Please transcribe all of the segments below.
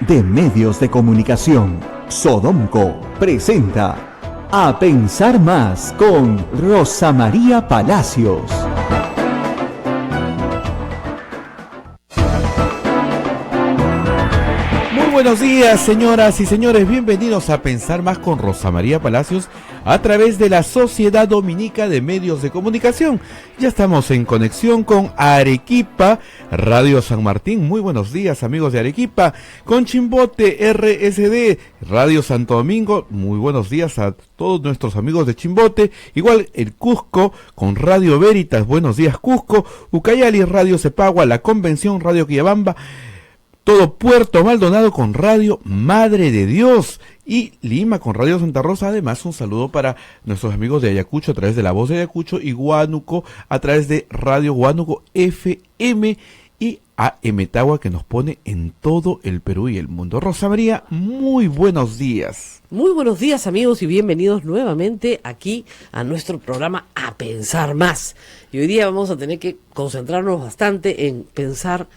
de Medios de Comunicación, Sodomco, presenta A Pensar Más con Rosa María Palacios. Buenos días, señoras y señores, bienvenidos a Pensar Más con Rosa María Palacios a través de la Sociedad Dominica de Medios de Comunicación. Ya estamos en conexión con Arequipa, Radio San Martín. Muy buenos días, amigos de Arequipa. Con Chimbote, RSD, Radio Santo Domingo. Muy buenos días a todos nuestros amigos de Chimbote. Igual el Cusco con Radio Veritas. Buenos días, Cusco. Ucayali, Radio Cepagua, La Convención, Radio Quillabamba. Todo Puerto Maldonado con Radio Madre de Dios y Lima con Radio Santa Rosa. Además, un saludo para nuestros amigos de Ayacucho a través de La Voz de Ayacucho y Huánuco a través de Radio Huánuco FM y AM Tagua, que nos pone en todo el Perú y el mundo. Rosa María, muy buenos días. Muy buenos días, amigos, y bienvenidos nuevamente aquí a nuestro programa A Pensar Más. Y hoy día vamos a tener que concentrarnos bastante en pensar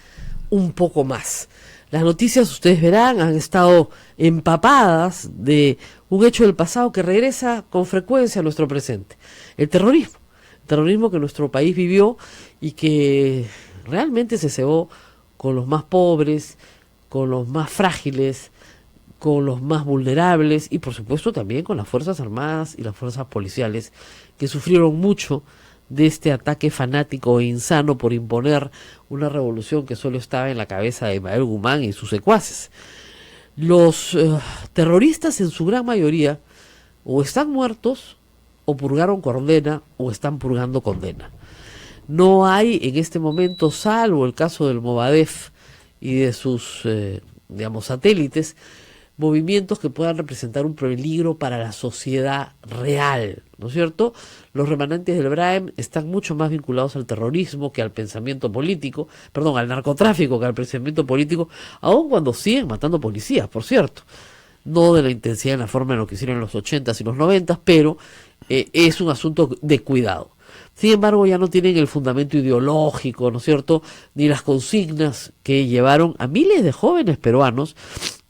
un poco más. Las noticias, ustedes verán, han estado empapadas de un hecho del pasado que regresa con frecuencia a nuestro presente. El terrorismo que nuestro país vivió y que realmente se cebó con los más pobres, con los más frágiles, con los más vulnerables y por supuesto también con las Fuerzas Armadas y las Fuerzas Policiales, que sufrieron mucho de este ataque fanático e insano por imponer una revolución que solo estaba en la cabeza de Ismael Guzmán y sus secuaces. Los terroristas en su gran mayoría o están muertos o purgaron condena o están purgando condena. No hay en este momento, salvo el caso del Movadef y de sus satélites, movimientos que puedan representar un peligro para la sociedad real, ¿no es cierto? Los remanentes del BRAEM están mucho más vinculados al terrorismo que al pensamiento político, al narcotráfico que al pensamiento político, aun cuando siguen matando policías, por cierto. No de la intensidad en la forma en lo que hicieron en los 80s y los 90s, pero es un asunto de cuidado. Sin embargo, ya no tienen el fundamento ideológico, ¿no es cierto?, ni las consignas que llevaron a miles de jóvenes peruanos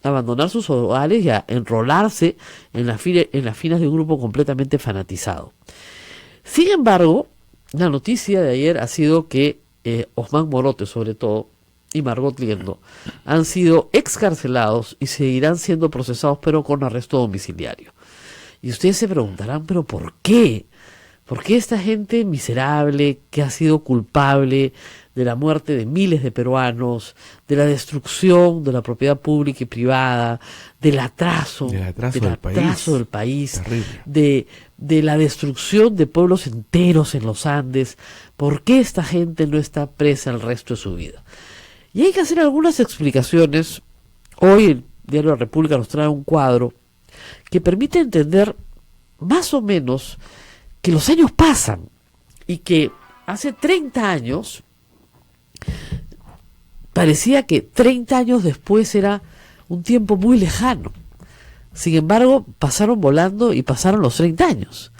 a abandonar sus hogares y a enrolarse en las filas de un grupo completamente fanatizado. Sin embargo, la noticia de ayer ha sido que Osman Morote, sobre todo, y Margot Liendo han sido excarcelados y seguirán siendo procesados, pero con arresto domiciliario. Y ustedes se preguntarán, ¿pero por qué? ¿Por qué esta gente miserable que ha sido culpable de la muerte de miles de peruanos, de la destrucción de la propiedad pública y privada, del atraso del país, de la destrucción de pueblos enteros en los Andes? ¿Por qué esta gente no está presa el resto de su vida? Y hay que hacer algunas explicaciones. Hoy el diario La República nos trae un cuadro que permite entender más o menos que los años pasan y que hace 30 años parecía que 30 años después era un tiempo muy lejano. Sin embargo, pasaron volando y pasaron los 30 años.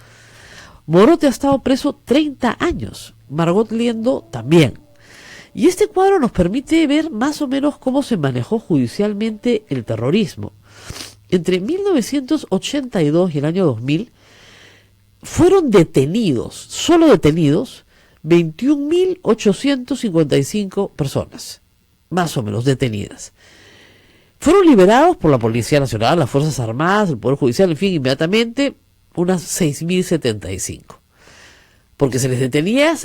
Morote ha estado preso 30 años, Margot Liendo también. Y este cuadro nos permite ver más o menos cómo se manejó judicialmente el terrorismo. Entre 1982 y el año 2000 fueron detenidos, solo detenidos, 21.855 personas, más o menos detenidas. Fueron liberados por la Policía Nacional, las Fuerzas Armadas, el Poder Judicial, en fin, inmediatamente unas 6.075. Porque se les detenía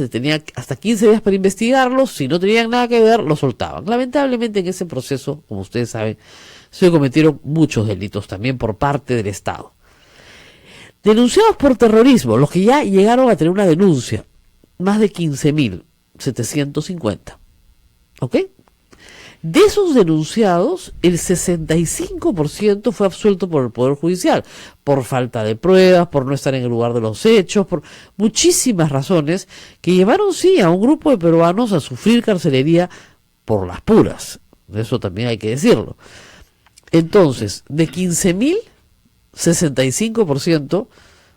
hasta 15 días para investigarlos, si no tenían nada que ver, los soltaban. Lamentablemente en ese proceso, como ustedes saben, se cometieron muchos delitos también por parte del Estado. Denunciados por terrorismo, los que ya llegaron a tener una denuncia, más de 15.750. ¿Ok? De esos denunciados, el 65% fue absuelto por el Poder Judicial, por falta de pruebas, por no estar en el lugar de los hechos, por muchísimas razones que llevaron, sí, a un grupo de peruanos a sufrir carcelería por las puras. Eso también hay que decirlo. Entonces, de 15.000, 65%,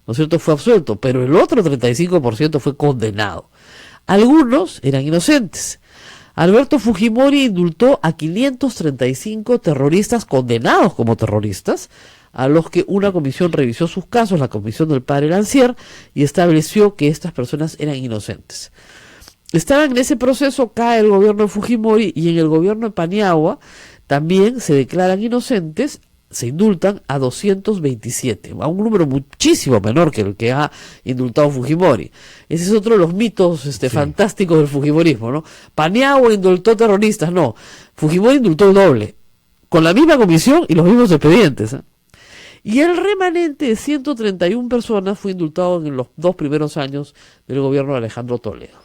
¿no es cierto?, fue absuelto, pero el otro 35% fue condenado. Algunos eran inocentes. Alberto Fujimori indultó a 535 terroristas condenados como terroristas, a los que una comisión revisó sus casos, la comisión del padre Lancier, y estableció que estas personas eran inocentes. Estaban en ese proceso, cae el gobierno de Fujimori, y en el gobierno de Paniagua también se declaran inocentes, se indultan a 227, a un número muchísimo menor que el que ha indultado Fujimori. Ese es otro de los mitos fantásticos del fujimorismo, ¿no? Paniagua indultó terroristas, no. Fujimori indultó el doble, con la misma comisión y los mismos expedientes, ¿eh? Y el remanente de 131 personas fue indultado en los 2 primeros años del gobierno de Alejandro Toledo.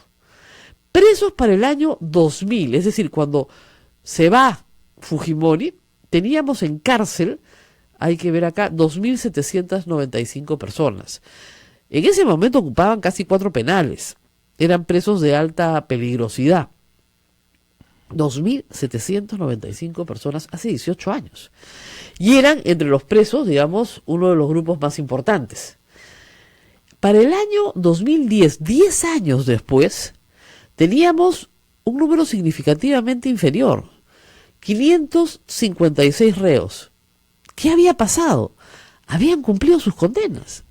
Presos para el año 2000, es decir, cuando se va Fujimori, teníamos en cárcel, hay que ver acá, 2.795 personas. En ese momento ocupaban casi 4 penales. Eran presos de alta peligrosidad. 2.795 personas hace 18 años. Y eran entre los presos, digamos, uno de los grupos más importantes. Para el año 2010, 10 años después, teníamos un número significativamente inferior. 556 reos. ¿Qué había pasado? Habían cumplido sus condenas.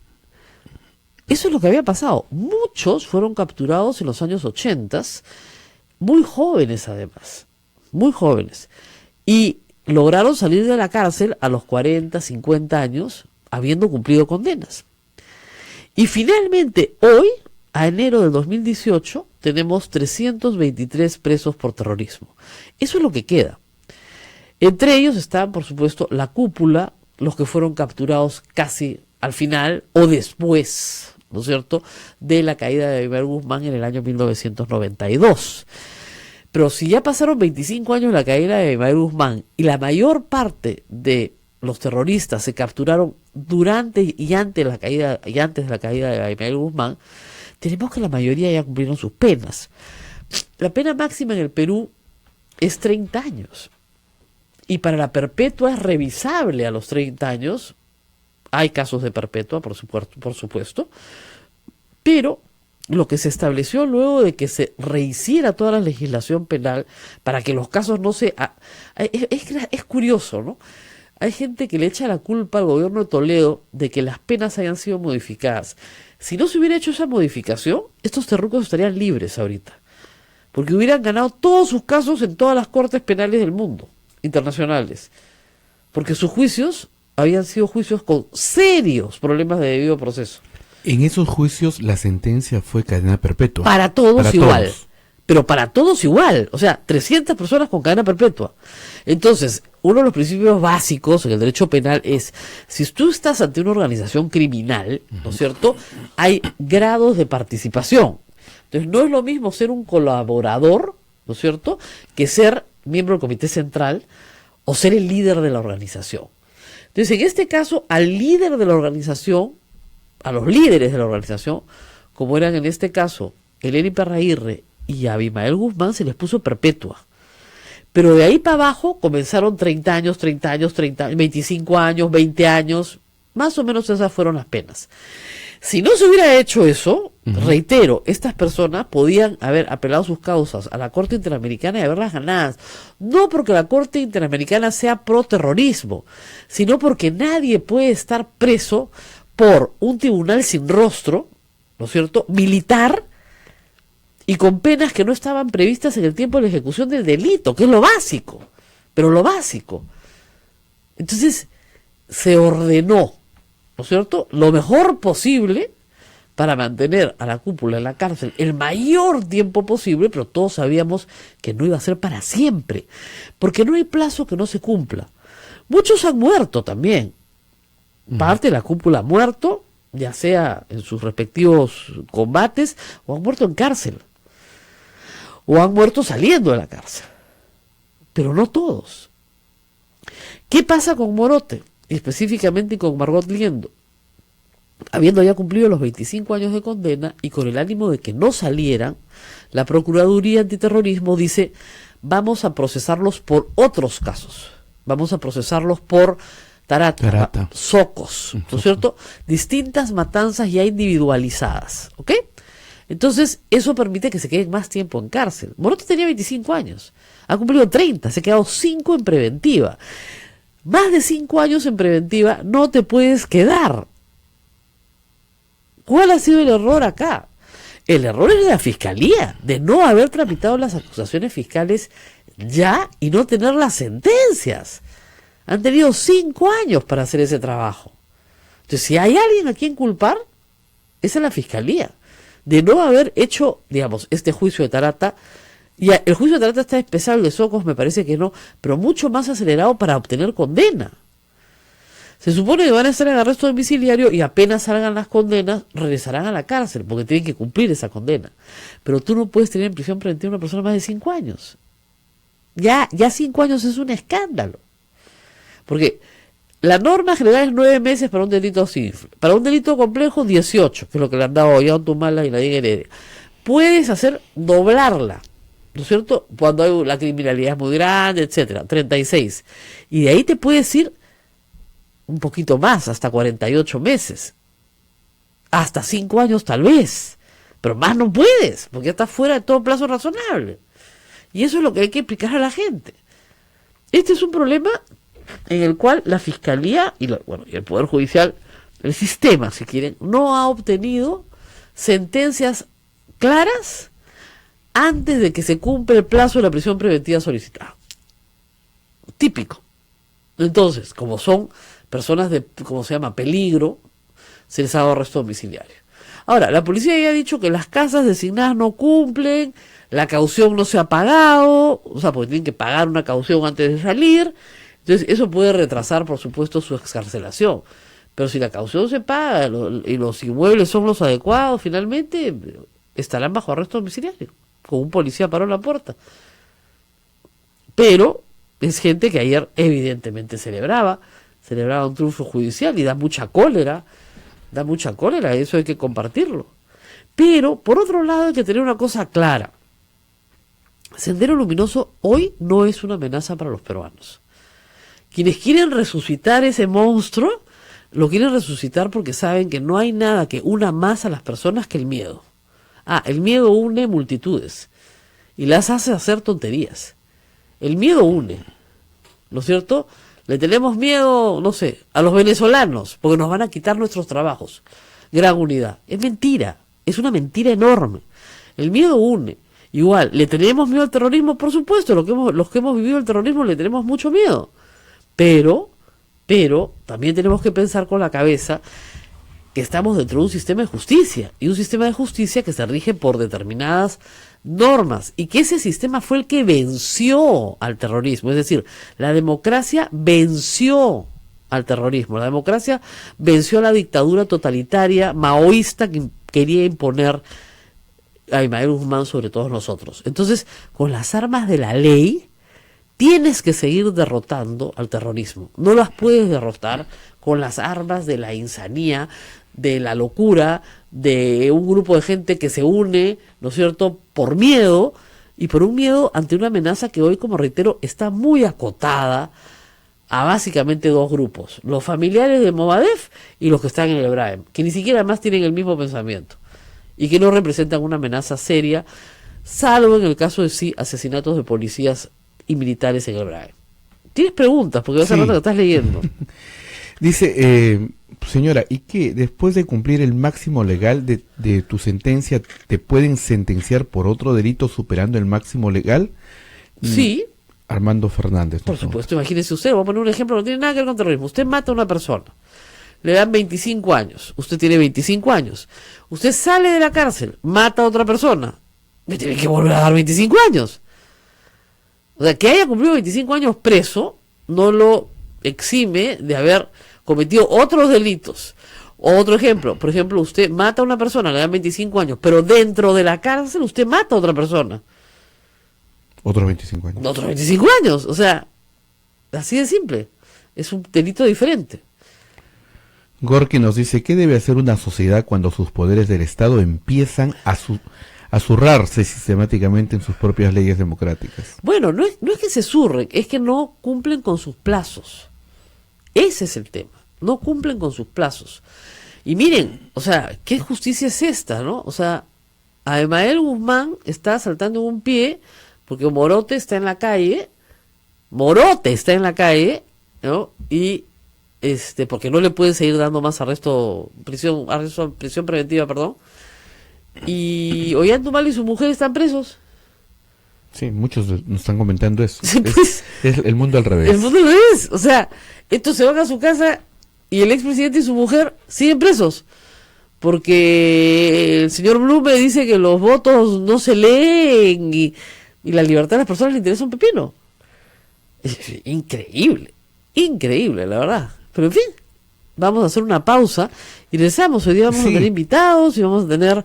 Eso es lo que había pasado. Muchos fueron capturados en los años 80, muy jóvenes además, muy jóvenes. Y lograron salir de la cárcel a los 40, 50 años, habiendo cumplido condenas. Y finalmente, hoy, a enero del 2018, tenemos 323 presos por terrorismo. Eso es lo que queda. Entre ellos están, por supuesto, la cúpula, los que fueron capturados casi al final o después, ¿no es cierto?, de la caída de Abimael Guzmán en el año 1992. Pero si ya pasaron 25 años de la caída de Abimael Guzmán y la mayor parte de los terroristas se capturaron durante y antes de la caída de Abimael Guzmán, tenemos que la mayoría ya cumplieron sus penas. La pena máxima en el Perú es 30 años. Y para la perpetua es revisable a los 30 años. Hay casos de perpetua, por supuesto. Pero lo que se estableció luego de que se rehiciera toda la legislación penal para que los casos no se... Es curioso, ¿no? Hay gente que le echa la culpa al gobierno de Toledo de que las penas hayan sido modificadas. Si no se hubiera hecho esa modificación, estos terrucos estarían libres ahorita. Porque hubieran ganado todos sus casos en todas las cortes penales del mundo, internacionales. Porque sus juicios habían sido juicios con serios problemas de debido proceso. En esos juicios la sentencia fue cadena perpetua. Para todos igual. Pero para todos igual. O sea, 300 personas con cadena perpetua. Entonces, uno de los principios básicos en el derecho penal es, si tú estás ante una organización criminal, ¿no es cierto?, hay grados de participación. Entonces, no es lo mismo ser un colaborador, ¿no es cierto?, que ser miembro del comité central o ser el líder de la organización. Entonces, en este caso, al líder de la organización, a los líderes de la organización, como eran en este caso Eleni Perraguirre y Abimael Guzmán, se les puso perpetua. Pero de ahí para abajo comenzaron 30 años, 25 años, 20 años, más o menos esas fueron las penas. Si no se hubiera hecho eso, reitero, estas personas podían haber apelado sus causas a la Corte Interamericana y haberlas ganadas. No porque la Corte Interamericana sea pro terrorismo, sino porque nadie puede estar preso por un tribunal sin rostro, ¿no es cierto?, militar, y con penas que no estaban previstas en el tiempo de la ejecución del delito, que es lo básico, pero lo básico. Entonces, se ordenó, ¿no es cierto?, lo mejor posible para mantener a la cúpula en la cárcel el mayor tiempo posible, pero todos sabíamos que no iba a ser para siempre, porque no hay plazo que no se cumpla. Muchos han muerto también. Parte de la cúpula ha muerto, ya sea en sus respectivos combates, o han muerto en cárcel, o han muerto saliendo de la cárcel, pero no todos. ¿Qué pasa con Morote? Específicamente con Margot Liendo. Habiendo ya cumplido los 25 años de condena y con el ánimo de que no salieran, la Procuraduría Antiterrorismo dice, vamos a procesarlos por otros casos, vamos a procesarlos por Tarata. Socos, ¿no es cierto? Distintas matanzas ya individualizadas, ¿ok? Entonces, eso permite que se queden más tiempo en cárcel. Morote tenía 25 años, ha cumplido 30, se ha quedado 5 en preventiva. Más de 5 años en preventiva no te puedes quedar. ¿Cuál ha sido el error acá? El error es de la Fiscalía, de no haber tramitado las acusaciones fiscales ya y no tener las sentencias. Han tenido 5 años para hacer ese trabajo. Entonces, si hay alguien a quien culpar, esa es la Fiscalía, de no haber hecho, digamos, este juicio de Tarata. Y el juicio de Tarata está empezado, el de Socos me parece que no, pero mucho más acelerado para obtener condena. Se supone que van a estar en arresto domiciliario y apenas salgan las condenas, regresarán a la cárcel, porque tienen que cumplir esa condena. Pero tú no puedes tener en prisión preventiva a una persona más de 5 años. Ya 5 años es un escándalo. Porque la norma general es 9 meses para un delito simple. Para un delito complejo, 18, que es lo que le han dado ya a Tumala y Nadine Heredia. Puedes hacer doblarla, ¿no es cierto? Cuando la criminalidad es muy grande, etcétera, 36. Y de ahí te puedes ir un poquito más, hasta 48 meses. Hasta 5 años tal vez. Pero más no puedes, porque ya estás fuera de todo plazo razonable. Y eso es lo que hay que explicar a la gente. Este es un problema en el cual la Fiscalía y el Poder Judicial, el sistema, si quieren, no ha obtenido sentencias claras antes de que se cumpla el plazo de la prisión preventiva solicitada. Típico. Entonces, como son personas de, ¿cómo se llama?, peligro, se les ha dado arresto domiciliario. Ahora, la policía ya ha dicho que las casas designadas no cumplen, la caución no se ha pagado, o sea, porque tienen que pagar una caución antes de salir. Entonces, eso puede retrasar, por supuesto, su excarcelación. Pero si la caución se paga y los inmuebles son los adecuados, finalmente estarán bajo arresto domiciliario, con un policía paró en la puerta. Pero es gente que ayer evidentemente celebraba un triunfo judicial y da mucha cólera, eso hay que compartirlo. Pero, por otro lado, hay que tener una cosa clara. Sendero Luminoso hoy no es una amenaza para los peruanos. Quienes quieren resucitar ese monstruo, lo quieren resucitar porque saben que no hay nada que una más a las personas que el miedo. El miedo une multitudes y las hace hacer tonterías. El miedo une, ¿no es cierto? Le tenemos miedo, no sé, a los venezolanos porque nos van a quitar nuestros trabajos. Gran unidad. Es mentira, es una mentira enorme. El miedo une. Igual, ¿le tenemos miedo al terrorismo? Por supuesto, los que hemos vivido el terrorismo le tenemos mucho miedo. Pero también tenemos que pensar con la cabeza que estamos dentro de un sistema de justicia, y un sistema de justicia que se rige por determinadas normas, y que ese sistema fue el que venció al terrorismo. Es decir, la democracia venció al terrorismo, la democracia venció a la dictadura totalitaria maoísta que quería imponer a Ismael Guzmán sobre todos nosotros. Entonces, con las armas de la ley tienes que seguir derrotando al terrorismo. No las puedes derrotar con las armas de la insanía, de la locura, de un grupo de gente que se une, ¿no es cierto?, por miedo, y por un miedo ante una amenaza que hoy, como reitero, está muy acotada a básicamente 2 grupos: los familiares de Movadef y los que están en el EBRAEM, que ni siquiera más tienen el mismo pensamiento y que no representan una amenaza seria, salvo en el caso de sí asesinatos de policías y militares en el EBRAEM. ¿Tienes preguntas? Porque vas a rato que estás leyendo. Dice, señora, ¿y qué? Después de cumplir el máximo legal de tu sentencia, ¿te pueden sentenciar por otro delito superando el máximo legal? Sí. Armando Fernández. Por supuesto, imagínese usted, voy a poner un ejemplo, no tiene nada que ver con terrorismo. Usted mata a una persona, le dan 25 años, usted tiene 25 años, usted sale de la cárcel, mata a otra persona, me tiene que volver a dar 25 años. O sea, que haya cumplido 25 años preso no lo exime de haber cometido otros delitos. Otro ejemplo, por ejemplo, usted mata a una persona, le dan 25 años, pero dentro de la cárcel usted mata a otra persona. Otros 25 años. Otros 25 años, o sea, así de simple. Es un delito diferente. Gorky nos dice, ¿qué debe hacer una sociedad cuando sus poderes del Estado empiezan a zurrarse sistemáticamente en sus propias leyes democráticas? Bueno, no es que se zurren, es que no cumplen con sus plazos. Ese es el tema, no cumplen con sus plazos. Y miren, o sea, ¿qué justicia es esta, no? O sea, Abimael Guzmán está saltando en un pie porque Morote está en la calle, ¿no? Y porque no le pueden seguir dando más prisión preventiva, perdón. Y Ollantaytamala y su mujer están presos. Sí, muchos nos están comentando eso. Sí, pues, es el mundo al revés. El mundo al revés. O sea, estos se van a su casa y el expresidente y su mujer siguen presos. Porque el señor Blume dice que los votos no se leen y la libertad de las personas le interesa un pepino. Es increíble, la verdad. Pero en fin, vamos a hacer una pausa y regresamos. Hoy día vamos a tener invitados y vamos a tener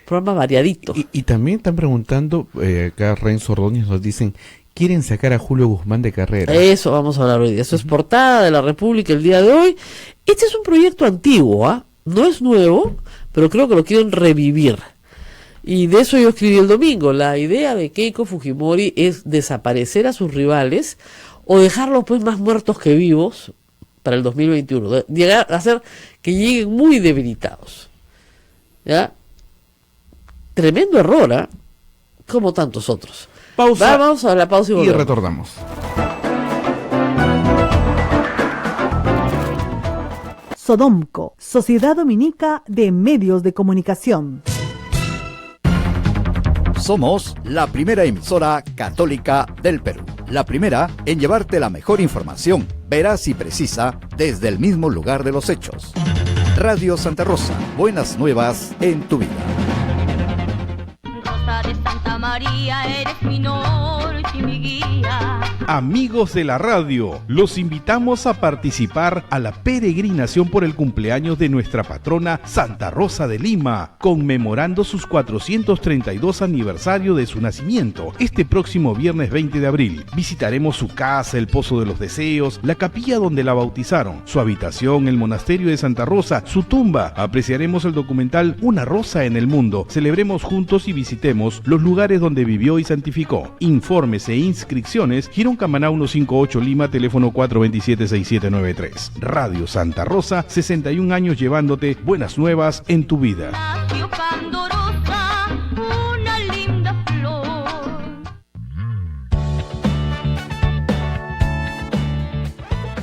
programa variadito. Y también están preguntando, acá Renzo Ordóñez nos dicen, quieren sacar a Julio Guzmán de carrera. Eso vamos a hablar hoy día. Eso es portada de La República el día de hoy. Este es un proyecto antiguo, no es nuevo, pero creo que lo quieren revivir. Y de eso yo escribí el domingo. La idea de Keiko Fujimori es desaparecer a sus rivales o dejarlos pues más muertos que vivos para el 2021. Llegar a hacer que lleguen muy debilitados. ¿Ya? Tremendo error, como tantos otros. Pausa. Vamos a la pausa y retornamos. Sodomco, Sociedad Dominica de Medios de Comunicación. Somos la primera emisora católica del Perú. La primera en llevarte la mejor información, veraz y precisa, desde el mismo lugar de los hechos. Radio Santa Rosa, buenas nuevas en tu vida. Rosa de Santa María, eres mi norte y mi guía. Amigos de la radio, los invitamos a participar a la peregrinación por el cumpleaños de nuestra patrona Santa Rosa de Lima, conmemorando sus 432 aniversario de su nacimiento, este próximo viernes 20 de abril. Visitaremos su casa, el Pozo de los Deseos, la capilla donde la bautizaron, su habitación, el monasterio de Santa Rosa, su tumba. Apreciaremos el documental Una Rosa en el Mundo. Celebremos juntos y visitemos los lugares donde vivió y santificó. Informes e inscripciones, Girón Camaná 158 Lima, teléfono 427-6793. Radio Santa Rosa, 61 años llevándote buenas nuevas en tu vida. Nació candorosa, una linda flor.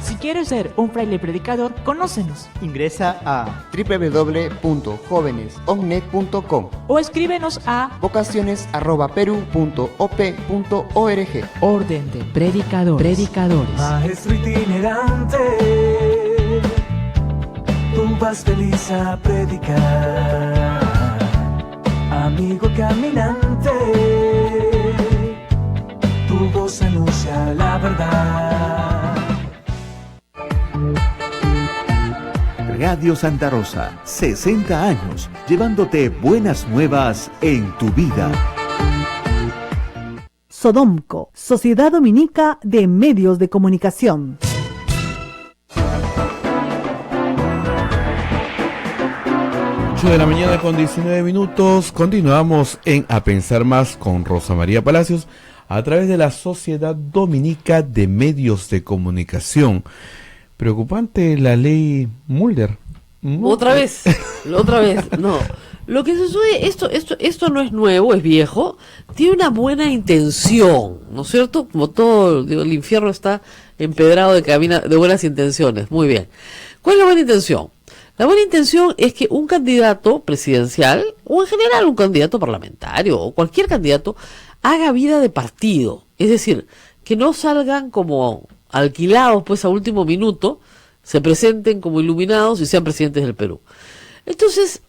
Si quieres ser un fraile predicador, conócenos. Ingresa a www.jovenesognet.com O escríbenos a vocaciones@peru.op.org. Orden de Predicadores. Maestro itinerante, tú vas feliz a predicar. Amigo caminante, tu voz anuncia la verdad. Radio Santa Rosa, 60 años, llevándote buenas nuevas en tu vida. Sodomco, Sociedad Dominica de Medios de Comunicación. De la mañana con 19 minutos. Continuamos en A Pensar Más con Rosa María Palacios a través de la Sociedad Dominica de Medios de Comunicación. Preocupante la ley Mulder. Otra vez, no. Lo que sucede, esto no es nuevo, es viejo, tiene una buena intención, ¿no es cierto? Como todo, digo, el infierno está empedrado de buenas intenciones. Muy bien. ¿Cuál es la buena intención? La buena intención es que un candidato presidencial, o en general un candidato parlamentario, o cualquier candidato, haga vida de partido. Es decir, que no salgan como alquilados pues a último minuto, se presenten como iluminados y sean presidentes del Perú. Entonces,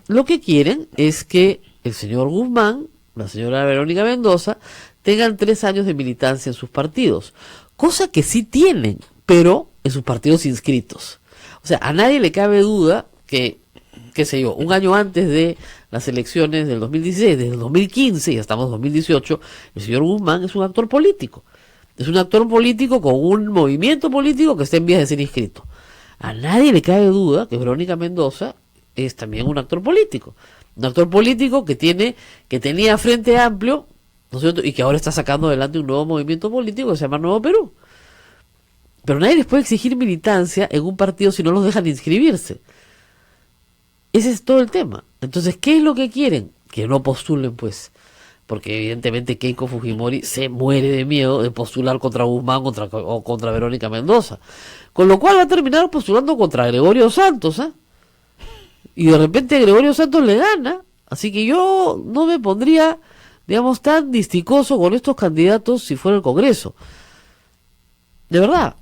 lo que quieren es que el señor Guzmán, la señora Verónica Mendoza, tengan 3 años de militancia en sus partidos, cosa que sí tienen, pero en sus partidos inscritos. O sea, a nadie le cabe duda que, qué sé yo, un año antes de las elecciones del 2016, desde el 2015, ya estamos en 2018, el señor Guzmán es un actor político. Es un actor político con un movimiento político que está en vías de ser inscrito. A nadie le cabe duda que Verónica Mendoza es también un actor político. Un actor político que tenía Frente Amplio, ¿no es cierto? Y que ahora está sacando adelante un nuevo movimiento político que se llama Nuevo Perú. Pero nadie les puede exigir militancia en un partido si no los dejan inscribirse. Ese es todo el tema. Entonces, ¿qué es lo que quieren? que no postulen, pues, porque evidentemente Keiko Fujimori se muere de miedo de postular contra Guzmán o contra Verónica Mendoza, con lo cual va a terminar postulando contra Gregorio Santos, ¿eh? Y de repente Gregorio Santos le gana, así que yo no me pondría, digamos, tan disticoso con estos candidatos si fuera el Congreso, de verdad.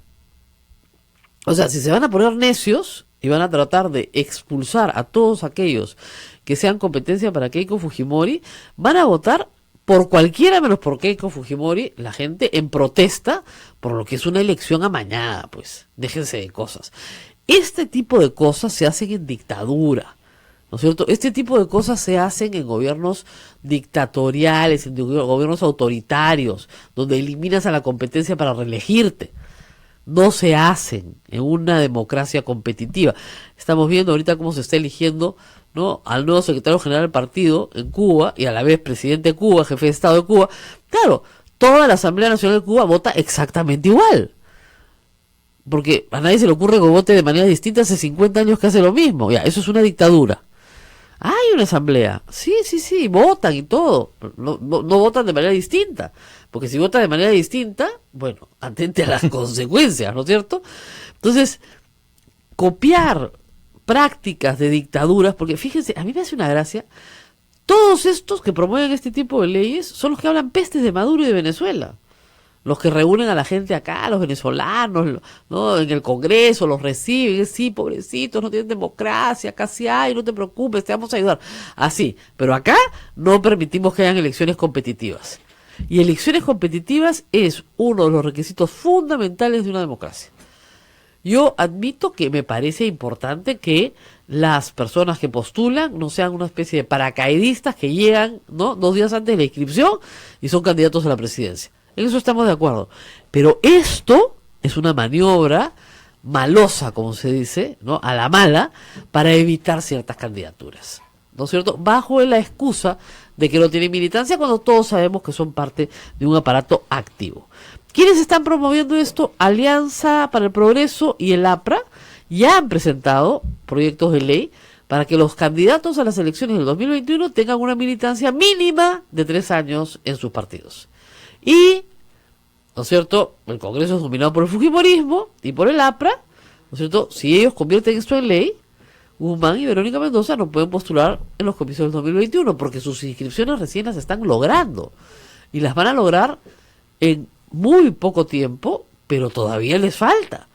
O sea, si se van a poner necios y van a tratar de expulsar a todos aquellos que sean competencia para Keiko Fujimori, van a votar por cualquiera menos por Keiko Fujimori, la gente en protesta por lo que es una elección amañada, pues, déjense de cosas. Este tipo de cosas se hacen en dictadura, ¿no es cierto? Este tipo de cosas se hacen en gobiernos dictatoriales, en gobiernos autoritarios, donde eliminas a la competencia para reelegirte. No se hacen en una democracia competitiva. Estamos viendo ahorita cómo se está eligiendo, ¿no?, al nuevo secretario general del partido en Cuba y a la vez presidente de Cuba, jefe de Estado de Cuba. Claro, toda la Asamblea Nacional de Cuba vota exactamente igual, porque a nadie se le ocurre que vote de manera distinta. Hace 50 años que hace lo mismo. Ya, eso es una dictadura. Hay una asamblea, sí, votan y todo, no votan de manera distinta, porque si votan de manera distinta, bueno, atente a las consecuencias, ¿no es cierto? Entonces, copiar prácticas de dictaduras, porque fíjense, a mí me hace una gracia, todos estos que promueven este tipo de leyes son los que hablan pestes de Maduro y de Venezuela. Los que reúnen a la gente acá, los venezolanos, ¿no?, en el Congreso, los reciben, sí, pobrecitos, no tienen democracia, casi hay, no te preocupes, te vamos a ayudar. Así, pero acá no permitimos que hayan elecciones competitivas. Y elecciones competitivas es uno de los requisitos fundamentales de una democracia. Yo admito que me parece importante que las personas que postulan no sean una especie de paracaidistas que llegan, ¿no?, 2 días antes de la inscripción y son candidatos a la presidencia. En eso estamos de acuerdo. Pero esto es una maniobra malosa, como se dice, ¿no?, a la mala, para evitar ciertas candidaturas, ¿no es cierto?, bajo la excusa de que no tienen militancia, cuando todos sabemos que son parte de un aparato activo. ¿Quiénes están promoviendo esto? Alianza para el Progreso y el APRA ya han presentado proyectos de ley para que los candidatos a las elecciones del 2021 tengan una militancia mínima de 3 años en sus partidos. Y, ¿no es cierto?, el Congreso es dominado por el Fujimorismo y por el APRA, ¿no es cierto? Si ellos convierten esto en ley, Guzmán y Verónica Mendoza no pueden postular en los comicios del 2021 porque sus inscripciones recién las están logrando y las van a lograr en muy poco tiempo, pero todavía les falta.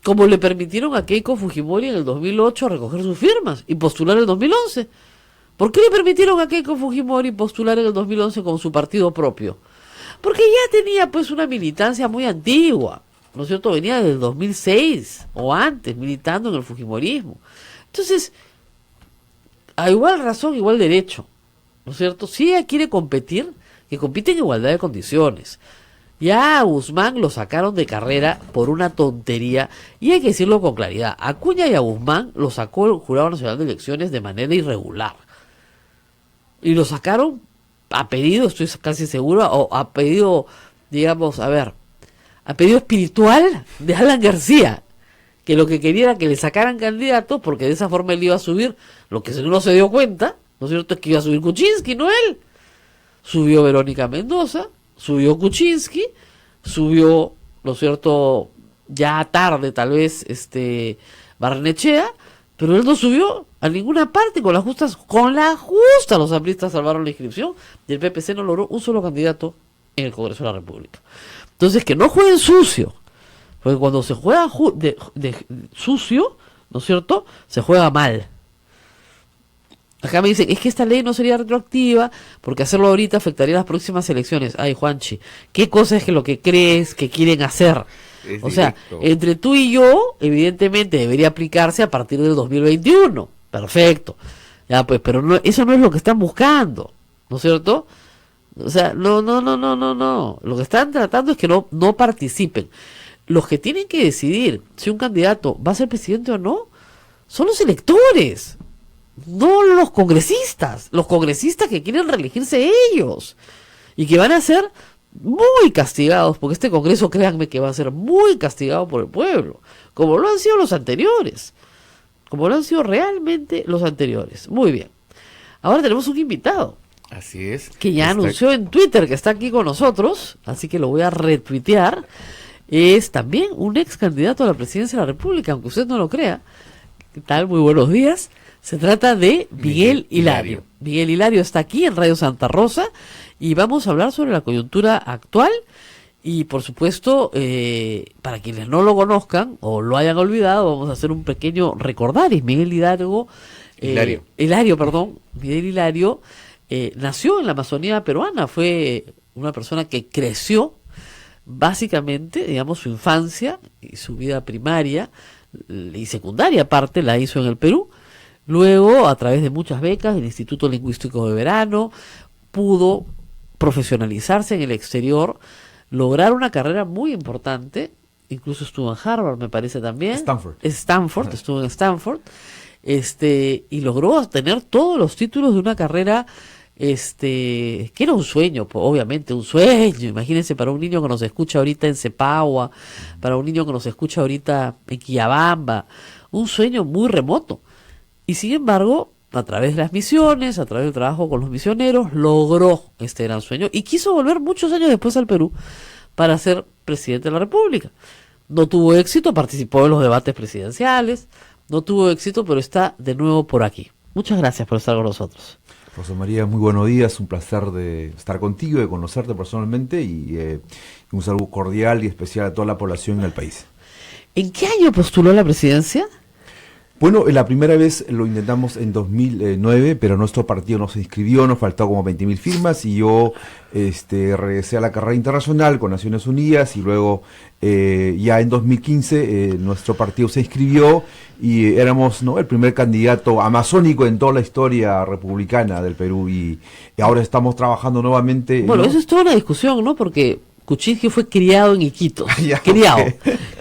Como le permitieron a Keiko Fujimori en el 2008 recoger sus firmas y postular en el 2011. ¿Por qué le permitieron a Keiko Fujimori postular en el 2011 con su partido propio? Porque ya tenía pues una militancia muy antigua, ¿no es cierto? Venía desde el 2006 o antes militando en el Fujimorismo. Entonces, a igual razón, igual derecho, ¿no es cierto? Si ella quiere competir, que compite en igualdad de condiciones. Ya a Guzmán lo sacaron de carrera por una tontería, y hay que decirlo con claridad. A Acuña y a Guzmán lo sacó el Jurado Nacional de Elecciones de manera irregular. Y lo sacaron a pedido, estoy casi seguro, o a pedido, digamos, a pedido espiritual de Alan García, que lo que quería era que le sacaran candidato, porque de esa forma él iba a subir, lo que no se dio cuenta, ¿no es cierto?, es que iba a subir Kuczynski, no él. Subió Verónica Mendoza, subió Kuczynski, subió, ¿no es cierto?, ya tarde tal vez, Barnechea, pero él no subió a ninguna parte. Con la justa los apristas salvaron la inscripción y el PPC no logró un solo candidato en el Congreso de la República. Entonces, que no jueguen sucio, porque cuando se juega de sucio, ¿no es cierto?, se juega mal. Acá me dicen, es que esta ley no sería retroactiva porque hacerlo ahorita afectaría las próximas elecciones. Ay, Juanchi, ¿qué cosa es que lo que crees que quieren hacer? Es o sea, directo. entre tú y yo, evidentemente debería aplicarse a partir del 2021. Perfecto. Ya, pues, pero no, eso no es lo que están buscando, ¿no es cierto? O sea, no. Lo que están tratando es que no participen. Los que tienen que decidir si un candidato va a ser presidente o no son los electores, no los congresistas. Los congresistas que quieren reelegirse ellos y que van a ser muy castigados, porque este Congreso, créanme, que va a ser muy castigado por el pueblo, como lo han sido los anteriores, como lo han sido realmente los anteriores. Muy bien. Ahora tenemos un invitado Así es. que ya anunció en Twitter que está aquí con nosotros, así que lo voy a retuitear. Es también un ex candidato a la presidencia de la República, aunque usted no lo crea. ¿Qué tal? Muy buenos días. Se trata de Miguel Hilario. Miguel Hilario está aquí en Radio Santa Rosa y vamos a hablar sobre la coyuntura actual y, por supuesto, para quienes no lo conozcan o lo hayan olvidado, vamos a hacer un pequeño recordaris. Miguel Hilario, Miguel Hilario nació en la Amazonía peruana, fue una persona que creció básicamente, digamos, su infancia y su vida primaria y secundaria aparte la hizo en el Perú. Luego, a través de muchas becas del Instituto Lingüístico de Verano, pudo profesionalizarse en el exterior, lograr una carrera muy importante, incluso estuvo en Harvard, me parece también. Estuvo en Stanford, y logró tener todos los títulos de una carrera que era un sueño, obviamente un sueño, imagínense, para un niño que nos escucha ahorita en Cepagua, para un niño que nos escucha ahorita en Quillabamba, un sueño muy remoto. Y sin embargo, a través de las misiones, a través del trabajo con los misioneros, logró este gran sueño y quiso volver muchos años después al Perú para ser presidente de la República. No tuvo éxito, participó en los debates presidenciales, no tuvo éxito, pero está de nuevo por aquí. Muchas gracias por estar con nosotros. Rosa María, muy buenos días, un placer de estar contigo, de conocerte personalmente y un saludo cordial y especial a toda la población en el país. ¿En qué año postuló a la presidencia? Bueno, la primera vez lo intentamos en 2009, pero nuestro partido no se inscribió, nos faltó como 20.000 firmas y yo regresé a la carrera internacional con Naciones Unidas y luego ya en 2015 nuestro partido se inscribió y éramos el primer candidato amazónico en toda la historia republicana del Perú y ahora estamos trabajando nuevamente. Bueno, eso es toda una discusión, ¿no? Porque Kuczynski fue criado en Iquitos,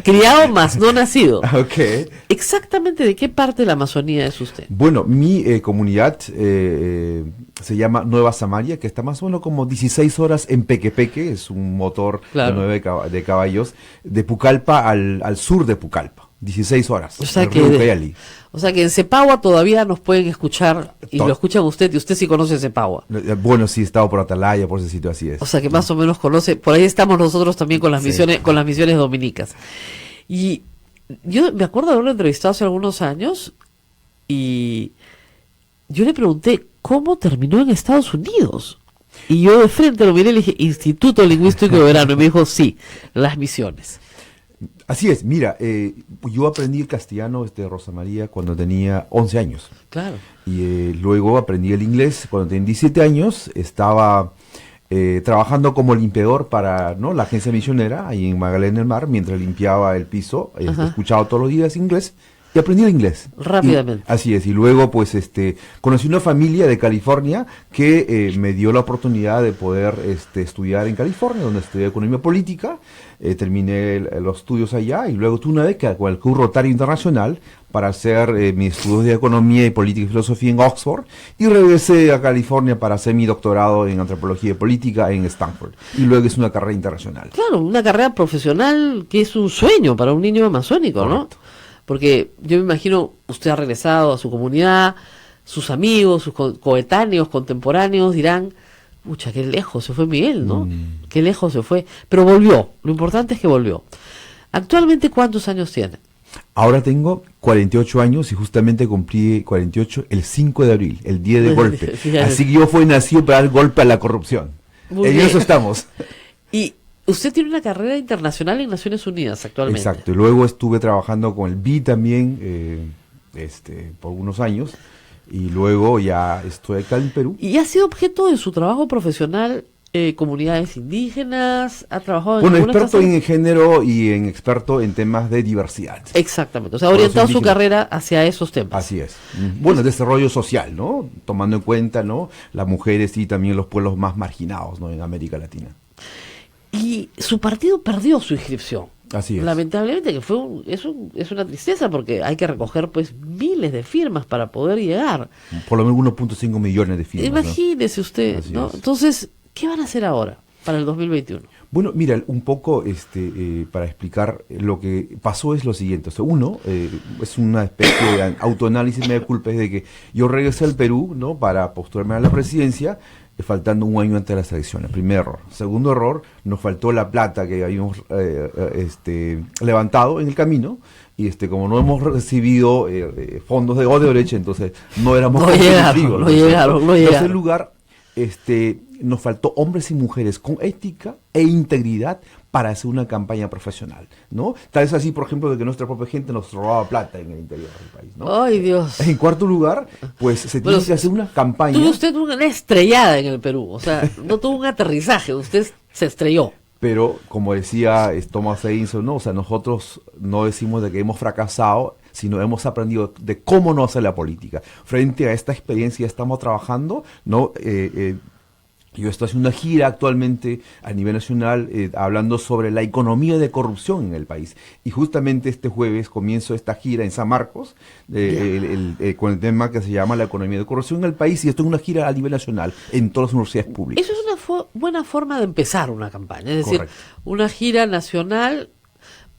criado más no nacido. Okay. ¿Exactamente de qué parte de la Amazonía es usted? Bueno, mi comunidad se llama Nueva Samaria, que está más o menos como 16 horas en Pequepeque, es un motor de 9 de caballos, de Pucallpa al sur de Pucallpa. 16 horas. O sea que en Cepagua todavía nos pueden escuchar y lo escuchan usted, y usted sí conoce Cepagua. Bueno, sí, he estado por Atalaya, por ese sitio, así es. O sea que más o menos conoce, por ahí estamos nosotros también con las misiones dominicas. Y yo me acuerdo de haberlo entrevistado hace algunos años y yo le pregunté cómo terminó en Estados Unidos. Y yo de frente lo miré y le dije, Instituto Lingüístico de Verano, y me dijo, sí, las misiones. Así es, mira, yo aprendí el castellano, Rosa María, cuando tenía 11 años. Claro. Y luego aprendí el inglés cuando tenía 17 años, estaba trabajando como limpiador para la agencia misionera, ahí en Magdalena del Mar, mientras limpiaba el piso, escuchaba todos los días inglés. Y aprendí el inglés. Rápidamente. Así es. Y luego, pues, conocí una familia de California que me dio la oportunidad de poder estudiar en California, donde estudié economía política. Terminé los estudios allá y luego tuve una beca con el Club Rotario Internacional para hacer mis estudios de economía y política y filosofía en Oxford. Y regresé a California para hacer mi doctorado en antropología y política en Stanford. Y luego es una carrera internacional. Claro, una carrera profesional que es un sueño para un niño amazónico, ¿no? Porque yo me imagino, usted ha regresado a su comunidad, sus amigos, sus coetáneos, contemporáneos dirán, pucha, qué lejos se fue Miguel, ¿no? Qué lejos se fue. Pero volvió, lo importante es que volvió. Actualmente, ¿cuántos años tiene? Ahora tengo 48 años y justamente cumplí 48 el 5 de abril, el día de golpe. Así que yo fui nacido para dar golpe a la corrupción. En eso estamos. Y usted tiene una carrera internacional en Naciones Unidas actualmente. Exacto, y luego estuve trabajando con el BI también por unos años, y luego ya estoy acá en Perú. ¿Y ha sido objeto de su trabajo profesional comunidades indígenas? ¿Ha trabajado en experto en género y experto en temas de diversidad? Exactamente, o sea, ha orientado su carrera hacia esos temas. Así es. Bueno, desarrollo social, ¿no? Tomando en cuenta, ¿no?, las mujeres y también los pueblos más marginados, ¿no?, en América Latina. Y su partido perdió su inscripción. Así es. Lamentablemente, que es una tristeza porque hay que recoger pues miles de firmas para poder llegar. Por lo menos 1.5 millones de firmas. Imagínese usted, ¿no? Entonces, ¿qué van a hacer ahora para el 2021? Bueno, mira, un poco para explicar lo que pasó es lo siguiente. O sea, uno, es una especie de autoanálisis, me da culpa, es de que yo regresé al Perú, ¿no?, para postularme a la presidencia, faltando un año antes de las elecciones. Primer error. Segundo error, nos faltó la plata que habíamos levantado en el camino, y como no hemos recibido fondos de Odebrecht, entonces no éramos competitivos. No llegaron. En tercer lugar, nos faltó hombres y mujeres con ética e integridad para hacer una campaña profesional, ¿no? Tal es así, por ejemplo, de que nuestra propia gente nos robaba plata en el interior del país, ¿no? ¡Ay, Dios! En cuarto lugar, pues se tiene que hacer una campaña. Tuvo usted una estrellada en el Perú, o sea, no tuvo un aterrizaje, usted se estrelló. Pero, como decía Thomas Edison, ¿no? O sea, nosotros no decimos de que hemos fracasado, sino hemos aprendido de cómo no hacer la política. Frente a esta experiencia estamos trabajando, ¿no? Yo estoy haciendo una gira actualmente a nivel nacional hablando sobre la economía de corrupción en el país. Y justamente este jueves comienzo esta gira en San Marcos con el tema que se llama la economía de corrupción en el país, y esto es una gira a nivel nacional en todas las universidades públicas. Eso es una buena forma de empezar una campaña, es decir, correcto, una gira nacional.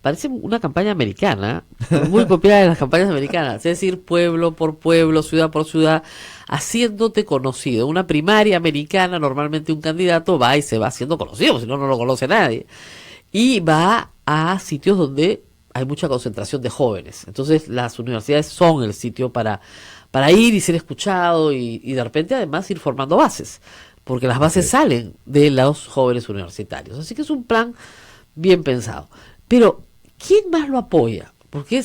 Parece una campaña americana, muy copiada de las campañas americanas, es decir, pueblo por pueblo, ciudad por ciudad, haciéndote conocido. Una primaria americana, normalmente un candidato va y se va haciendo conocido, si no, no lo conoce nadie. Y va a sitios donde hay mucha concentración de jóvenes. Entonces las universidades son el sitio para ir y ser escuchado y de repente además ir formando bases, porque las bases salen de los jóvenes universitarios. Así que es un plan bien pensado. Pero ¿quién más lo apoya? Porque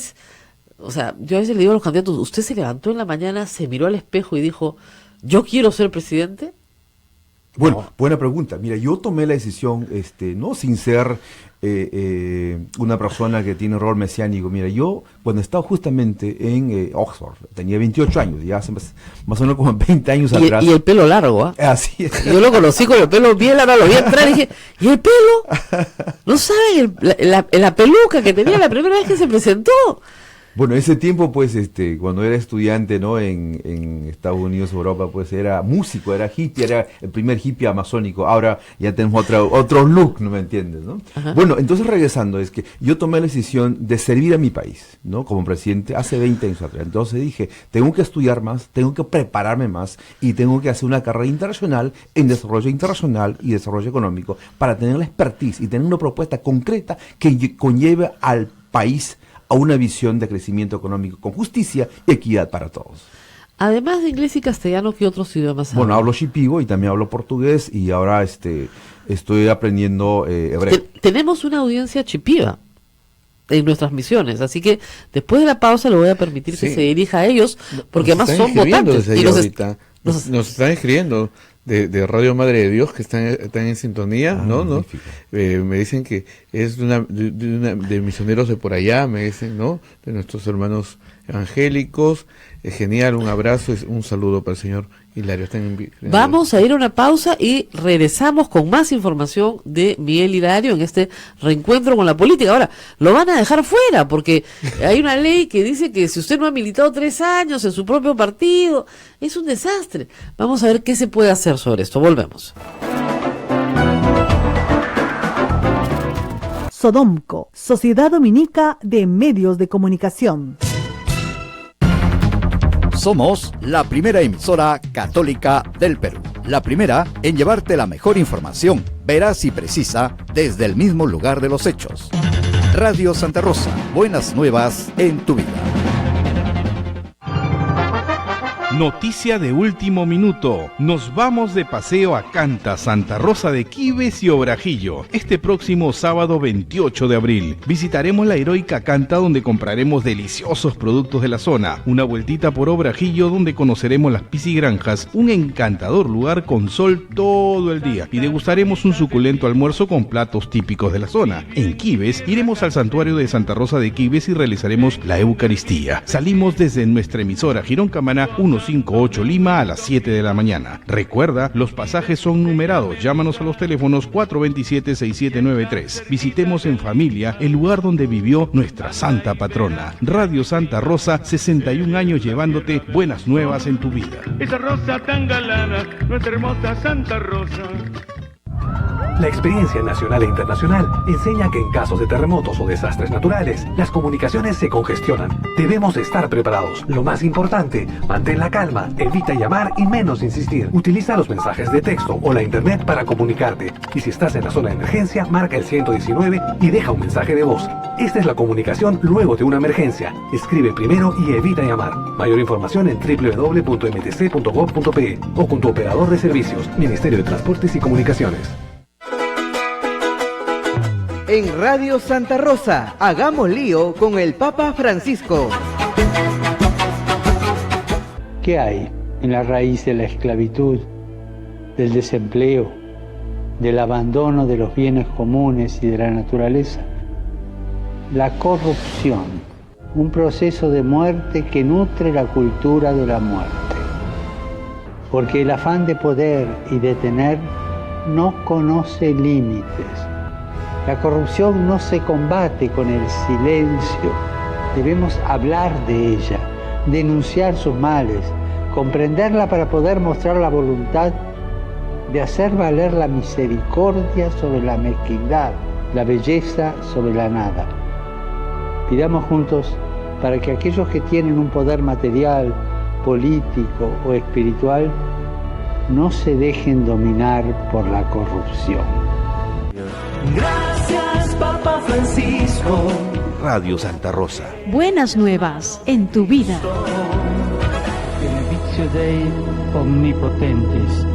o sea, yo a veces le digo a los candidatos, ¿usted se levantó en la mañana, se miró al espejo y dijo, yo quiero ser presidente? Bueno, No. buena pregunta. Mira, yo tomé la decisión, no sin ser una persona que tiene rol mesiánico. Mira, yo cuando estaba justamente en Oxford, tenía 28 años, ya hace más o menos como 20 años atrás. Y el pelo largo, ¿ah? Así es. Yo lo conocí con el pelo bien largo, lo vi entrar y dije, ¿y el pelo? ¿No saben la peluca que tenía la primera vez que se presentó? Bueno, ese tiempo, pues, cuando era estudiante, ¿no?, en Estados Unidos, Europa, pues era músico, era hippie, era el primer hippie amazónico. Ahora ya tenemos otro look, ¿no me entiendes, no? Ajá. Bueno, entonces regresando, es que yo tomé la decisión de servir a mi país, ¿no?, como presidente hace 20 años atrás. Entonces dije, tengo que estudiar más, tengo que prepararme más y tengo que hacer una carrera internacional en desarrollo internacional y desarrollo económico para tener la expertise y tener una propuesta concreta que conlleve al país a una visión de crecimiento económico con justicia y equidad para todos. Además de inglés y castellano, ¿qué otros idiomas hablan? Bueno, hablo shipibo y también hablo portugués, y ahora estoy aprendiendo hebreo. Tenemos una audiencia chipiva en nuestras misiones, así que después de la pausa le voy a permitir que se dirija a ellos, porque además son votantes. Y nos están escribiendo de Radio Madre de Dios, que están en sintonía, ¿no? Me dicen que es de misioneros de por allá, me dicen, ¿no?, de nuestros hermanos evangélicos. Es genial, un abrazo y un saludo para el señor Hilario. Vamos a ir a una pausa y regresamos con más información de Miguel Hilario en este reencuentro con la política. Ahora, lo van a dejar fuera porque hay una ley que dice que si usted no ha militado 3 años en su propio partido, es un desastre. Vamos a ver qué se puede hacer sobre esto. Volvemos. Sodomco, Sociedad Dominica de Medios de Comunicación. Somos la primera emisora católica del Perú. La primera en llevarte la mejor información, veraz y precisa, desde el mismo lugar de los hechos. Radio Santa Rosa, buenas nuevas en tu vida. Noticia de último minuto. Nos vamos de paseo a Canta, Santa Rosa de Quibes y Obrajillo. Este próximo sábado 28 de abril. Visitaremos la heroica Canta, donde compraremos deliciosos productos de la zona. Una vueltita por Obrajillo, donde conoceremos las piscigranjas, un encantador lugar con sol todo el día. Y degustaremos un suculento almuerzo con platos típicos de la zona. En Quibes, iremos al santuario de Santa Rosa de Quibes y realizaremos la Eucaristía. Salimos desde nuestra emisora Girón Camaná 158 Lima a las 7 de la mañana. Recuerda, los pasajes son numerados. Llámanos a los teléfonos 427-6793. Visitemos en familia el lugar donde vivió nuestra santa patrona. Radio Santa Rosa, 61 años llevándote buenas nuevas en tu vida. Esa rosa tan galana, nuestra hermosa Santa Rosa. La experiencia nacional e internacional enseña que en casos de terremotos o desastres naturales, las comunicaciones se congestionan. Debemos estar preparados. Lo más importante, mantén la calma, evita llamar y menos insistir. Utiliza los mensajes de texto o la internet para comunicarte. Y si estás en la zona de emergencia, marca el 119 y deja un mensaje de voz. Esta es la comunicación luego de una emergencia. Escribe primero y evita llamar. Mayor información en www.mtc.gov.pe o con tu operador de servicios, Ministerio de Transportes y Comunicaciones. En Radio Santa Rosa, hagamos lío con el Papa Francisco. ¿Qué hay en la raíz de la esclavitud, del desempleo, del abandono de los bienes comunes y de la naturaleza? La corrupción, un proceso de muerte que nutre la cultura de la muerte. Porque el afán de poder y de tener no conoce límites. La corrupción no se combate con el silencio. Debemos hablar de ella, denunciar sus males, comprenderla para poder mostrar la voluntad de hacer valer la misericordia sobre la mezquindad, la belleza sobre la nada. Pidamos juntos para que aquellos que tienen un poder material, político o espiritual no se dejen dominar por la corrupción. Gracias, Papa Francisco. Radio Santa Rosa. Buenas nuevas en tu vida. Benedictio Dei omnipotentis,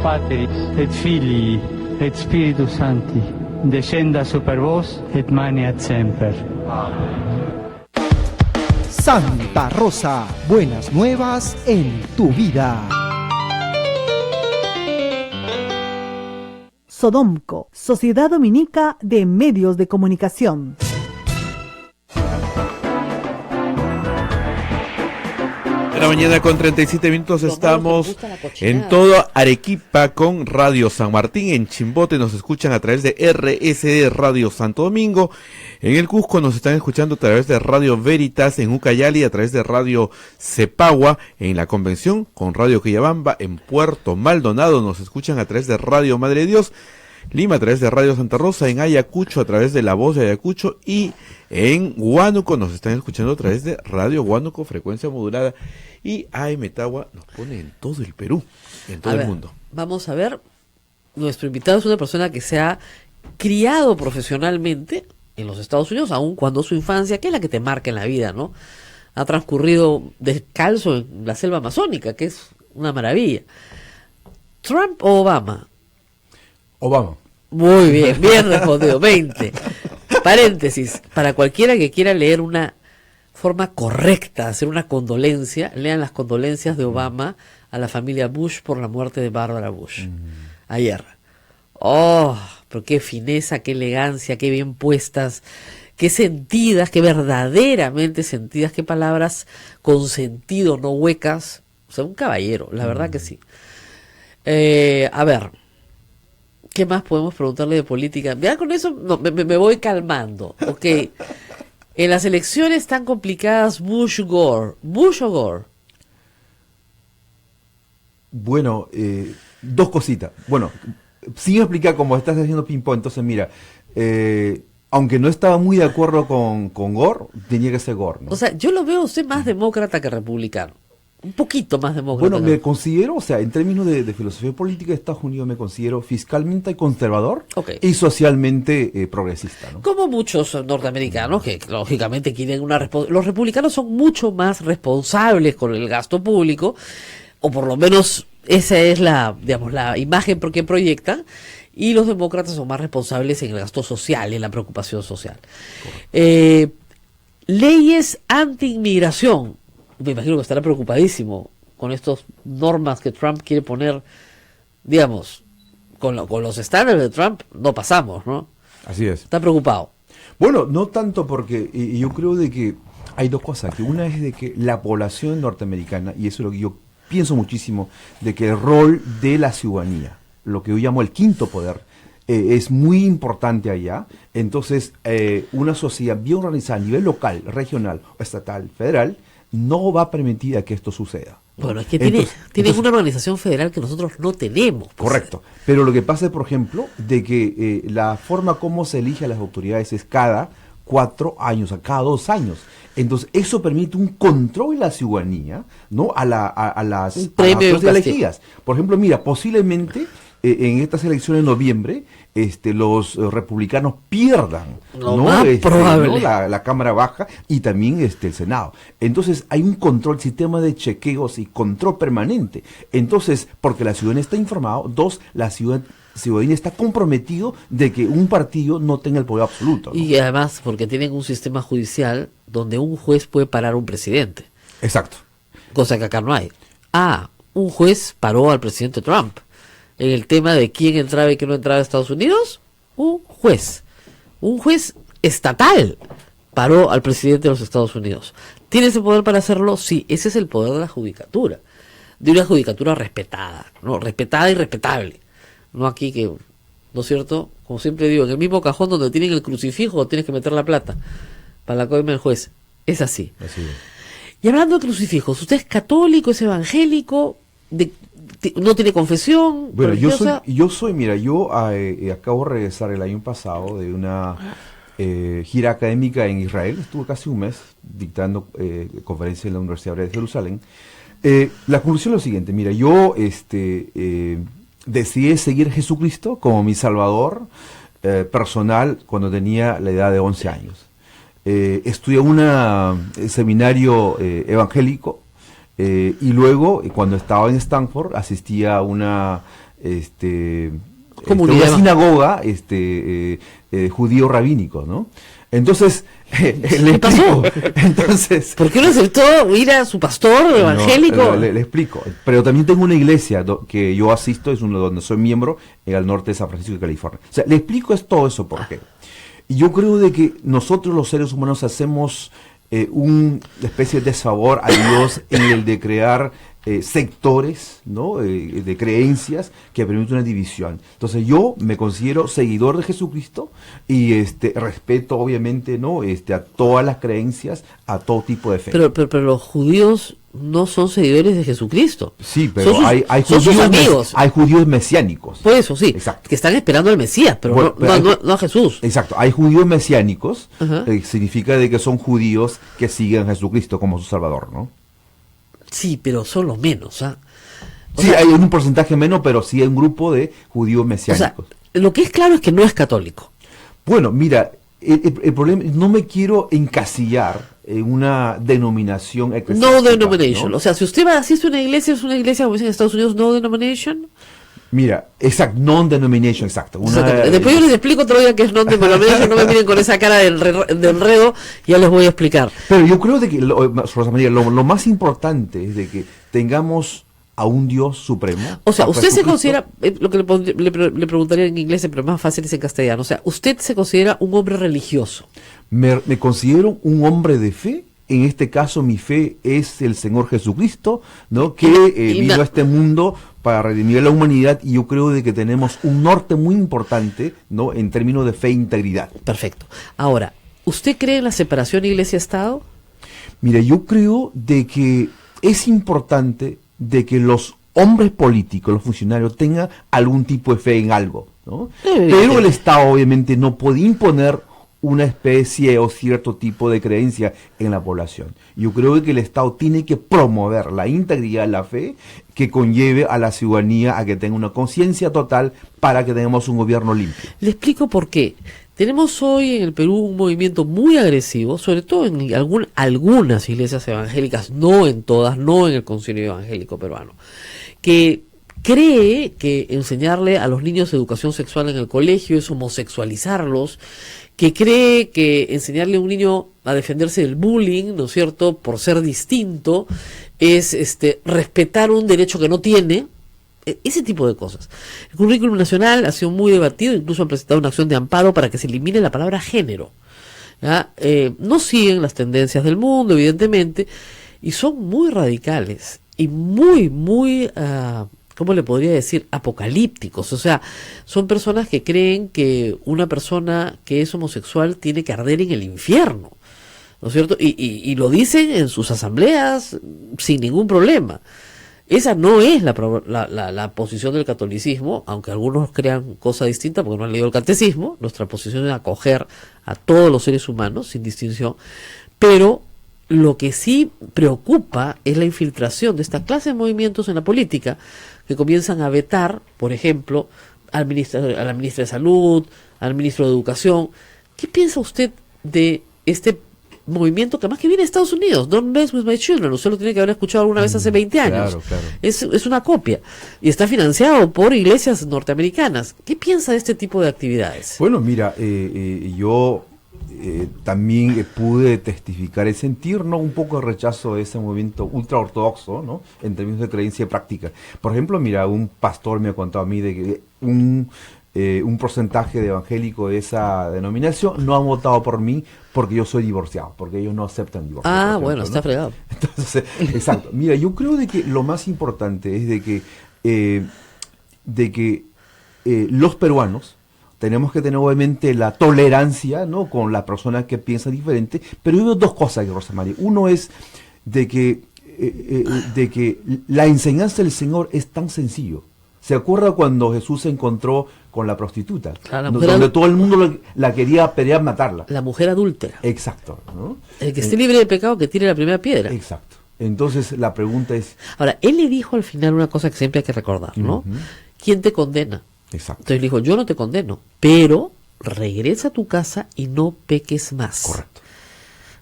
Patris et Filii et Spiritus Sancti, descenda super vos et maneat semper. Santa Rosa, buenas nuevas en tu vida. Sodomco, Sociedad Dominica de Medios de Comunicación. De la mañana con 37 minutos estamos en todo Arequipa con Radio San Martín. En Chimbote nos escuchan a través de RSD Radio Santo Domingo. En el Cusco nos están escuchando a través de Radio Veritas. En Ucayali a través de Radio Cepagua. En la Convención con Radio Quillabamba. En Puerto Maldonado nos escuchan a través de Radio Madre de Dios. Lima a través de Radio Santa Rosa, en Ayacucho a través de La Voz de Ayacucho y en Huánuco nos están escuchando a través de Radio Huánuco, frecuencia modulada, y AM Tagua nos pone en todo el Perú, en todo el mundo. Vamos a ver, nuestro invitado es una persona que se ha criado profesionalmente en los Estados Unidos, aun cuando su infancia, que es la que te marca en la vida, ¿no? Ha transcurrido descalzo en la selva amazónica, que es una maravilla. ¿Trump o Obama? Obama. Muy bien, bien respondido. 20. Paréntesis, para cualquiera que quiera leer una forma correcta, hacer una condolencia, lean las condolencias de Obama a la familia Bush por la muerte de Barbara Bush. Ayer. Oh, pero qué fineza, qué elegancia, qué bien puestas, qué sentidas, qué verdaderamente sentidas, qué palabras con sentido, no huecas. O sea, un caballero, la verdad que sí. A ver, ¿qué más podemos preguntarle de política? Ya con eso me voy calmando. Ok. En las elecciones tan complicadas, Bush-Gore. ¿Bush o Gore? Bueno, dos cositas. Bueno, sin explicar cómo estás haciendo ping-pong, entonces mira, aunque no estaba muy de acuerdo con Gore, tenía que ser Gore, ¿no? O sea, yo lo veo a usted más demócrata que republicano. Un poquito más demócrata. Bueno, me considero, o sea, en términos de filosofía política de Estados Unidos me considero fiscalmente conservador y socialmente progresista, ¿no? Como muchos norteamericanos que lógicamente quieren una respuesta. Los republicanos son mucho más responsables con el gasto público, o por lo menos esa es la, digamos, la imagen que proyectan, y los demócratas son más responsables en el gasto social, en la preocupación social. Leyes anti-inmigración. Me imagino que estará preocupadísimo con estas normas que Trump quiere poner, digamos, con los estándares de Trump no pasamos, ¿no? Así es. Está preocupado. Bueno, no tanto porque yo creo de que hay dos cosas, que una es de que la población norteamericana, y eso es lo que yo pienso muchísimo, de que el rol de la ciudadanía, lo que yo llamo el quinto poder, es muy importante allá. Entonces, una sociedad bien organizada a nivel local, regional, estatal, federal, no va a permitir que esto suceda. ¿no? Bueno, es que Entonces, tienen una organización federal que nosotros no tenemos. Correcto. Pero lo que pasa es, por ejemplo, de que la forma como se elige a las autoridades es cada 4 años, a cada 2 años. Entonces, eso permite un control de la ciudadanía, ¿no? A las personas elegidas. Por ejemplo, mira, posiblemente en estas elecciones de noviembre, los republicanos pierdan, Lo ¿no? más probable. ¿no? La Cámara Baja y también el Senado. Entonces, hay un control, sistema de chequeos y control permanente. Entonces, porque la ciudadanía está informada, 2, la ciudadanía está comprometido de que un partido no tenga el poder absoluto, ¿no? Y además porque tienen un sistema judicial donde un juez puede parar a un presidente. Exacto. Cosa que acá no hay. Un juez paró al presidente Trump. En el tema de quién entraba y quién no entraba a Estados Unidos, un juez estatal paró al presidente de los Estados Unidos. ¿Tiene ese poder para hacerlo? Sí, ese es el poder de la judicatura. De una judicatura respetada, ¿no? Respetada y respetable. No aquí que, ¿no es cierto? Como siempre digo, en el mismo cajón donde tienen el crucifijo tienes que meter la plata para la coima del juez. Es así. Así es. Y hablando de crucifijos, ¿usted es católico, es evangélico, no tiene confesión? Bueno, religiosa? yo acabo de regresar el año pasado de una gira académica en Israel. Estuve casi un mes dictando conferencia en la Universidad Hebrea de Jerusalén. La conclusión es lo siguiente, mira, yo decidí seguir a Jesucristo como mi salvador personal cuando tenía la edad de 11 años. Estudié en un seminario evangélico y luego, cuando estaba en Stanford, asistía a una sinagoga judío rabínico, ¿no? Entonces, le explico. Entonces, ¿por qué no aceptó ir a su pastor evangélico? Le explico. Pero también tengo una iglesia que yo asisto, es uno donde soy miembro, al norte de San Francisco de California. O sea, le explico todo eso por qué. Y yo creo de que nosotros los seres humanos hacemos una especie de desfavor a Dios en el de crear sectores, ¿no? De creencias que permiten una división. Entonces yo me considero seguidor de Jesucristo y respeto obviamente, ¿no? A todas las creencias, a todo tipo de fe. Pero los judíos no son seguidores de Jesucristo. Sí, pero son sus amigos. Hay judíos mesiánicos. Por eso, sí. Exacto. Que están esperando al Mesías, pero bueno, no a Jesús. Exacto. Hay judíos mesiánicos, significa de que son judíos que siguen a Jesucristo como su Salvador, ¿no? Sí, pero son los menos, ¿ah? Sí, hay un porcentaje menos, pero sí hay un grupo de judíos mesiánicos. O sea, lo que es claro es que no es católico. Bueno, mira, el problema, no me quiero encasillar en una denominación eclesiástica. No denomination, ¿no? O sea, si usted asiste a una iglesia, es una iglesia, como dicen en Estados Unidos, no denomination. Mira, exacto, non-denomination, exacto. Después yo les explico otro día que es non-denomination, no me miren con esa cara de enredo, ya les voy a explicar. Pero yo creo de que, Rosa María, lo más importante es de que tengamos a un Dios supremo. O sea, usted se Jesucristo. considera, lo que le preguntaría en inglés, pero más fácil es en castellano, o sea, ¿usted se considera un hombre religioso? Me considero un hombre de fe. En este caso mi fe es el Señor Jesucristo, ¿no? Que vino a este mundo para redimir a la humanidad, y yo creo de que tenemos un norte muy importante, ¿no? En términos de fe e integridad. Perfecto. Ahora, ¿usted cree en la separación Iglesia-Estado? Mira, yo creo de que es importante de que los hombres políticos, los funcionarios, tengan algún tipo de fe en algo, ¿no? Pero el Estado obviamente no puede imponer una especie o cierto tipo de creencia en la población. Yo creo que el Estado tiene que promover la integridad de la fe que conlleve a la ciudadanía a que tenga una conciencia total para que tengamos un gobierno limpio. Le explico por qué. Tenemos hoy en el Perú un movimiento muy agresivo, sobre todo en algunas iglesias evangélicas, no en todas, no en el Concilio Evangélico Peruano, que cree que enseñarle a los niños educación sexual en el colegio es homosexualizarlos, que cree que enseñarle a un niño a defenderse del bullying, ¿no es cierto?, por ser distinto, es respetar un derecho que no tiene, ese tipo de cosas. El currículum nacional ha sido muy debatido, incluso han presentado una acción de amparo para que se elimine la palabra género. ¿Ya? No siguen las tendencias del mundo, evidentemente, y son muy radicales y muy, ¿cómo le podría decir? Apocalípticos. O sea, son personas que creen que una persona que es homosexual tiene que arder en el infierno. ¿no es cierto? Y lo dicen en sus asambleas sin ningún problema. Esa no es la posición del catolicismo, aunque algunos crean cosa distinta porque no han leído el catecismo. Nuestra posición es acoger a todos los seres humanos sin distinción, pero lo que sí preocupa es la infiltración de esta clase de movimientos en la política que comienzan a vetar, por ejemplo, a la ministra de Salud, al ministro de Educación. ¿Qué piensa usted de este movimiento que además que viene de Estados Unidos? Don't mess with my children. Usted lo tiene que haber escuchado alguna vez hace 20 años. Claro. Es una copia y está financiado por iglesias norteamericanas. ¿Qué piensa de este tipo de actividades? Bueno, mira, yo también pude testificar y sentir, ¿no?, un poco de rechazo de ese movimiento ultraortodoxo, ¿no?, en términos de creencia y práctica. Por ejemplo, mira, un pastor me ha contado a mí de que un porcentaje de evangélicos de esa denominación no han votado por mí porque yo soy divorciado, porque ellos no aceptan divorcio. Ah, ejemplo, bueno, ¿no? Está fregado. Entonces, exacto. Mira, yo creo de que lo más importante es de que los peruanos tenemos que tener obviamente la tolerancia, ¿no?, con las personas que piensan diferente, pero yo veo dos cosas aquí, Rosa María. Uno es de que la enseñanza del Señor es tan sencillo. ¿Se acuerda cuando Jesús se encontró con la prostituta? Claro, donde todo el mundo la quería pelear, matarla. La mujer adúltera. Exacto, ¿no? El que esté libre de pecado que tire la primera piedra. Exacto. Entonces la pregunta es... Ahora, él le dijo al final una cosa que siempre hay que recordar, ¿no? ¿Quién te condena? Exacto. Entonces le dijo, yo no te condeno, pero regresa a tu casa y no peques más. Correcto.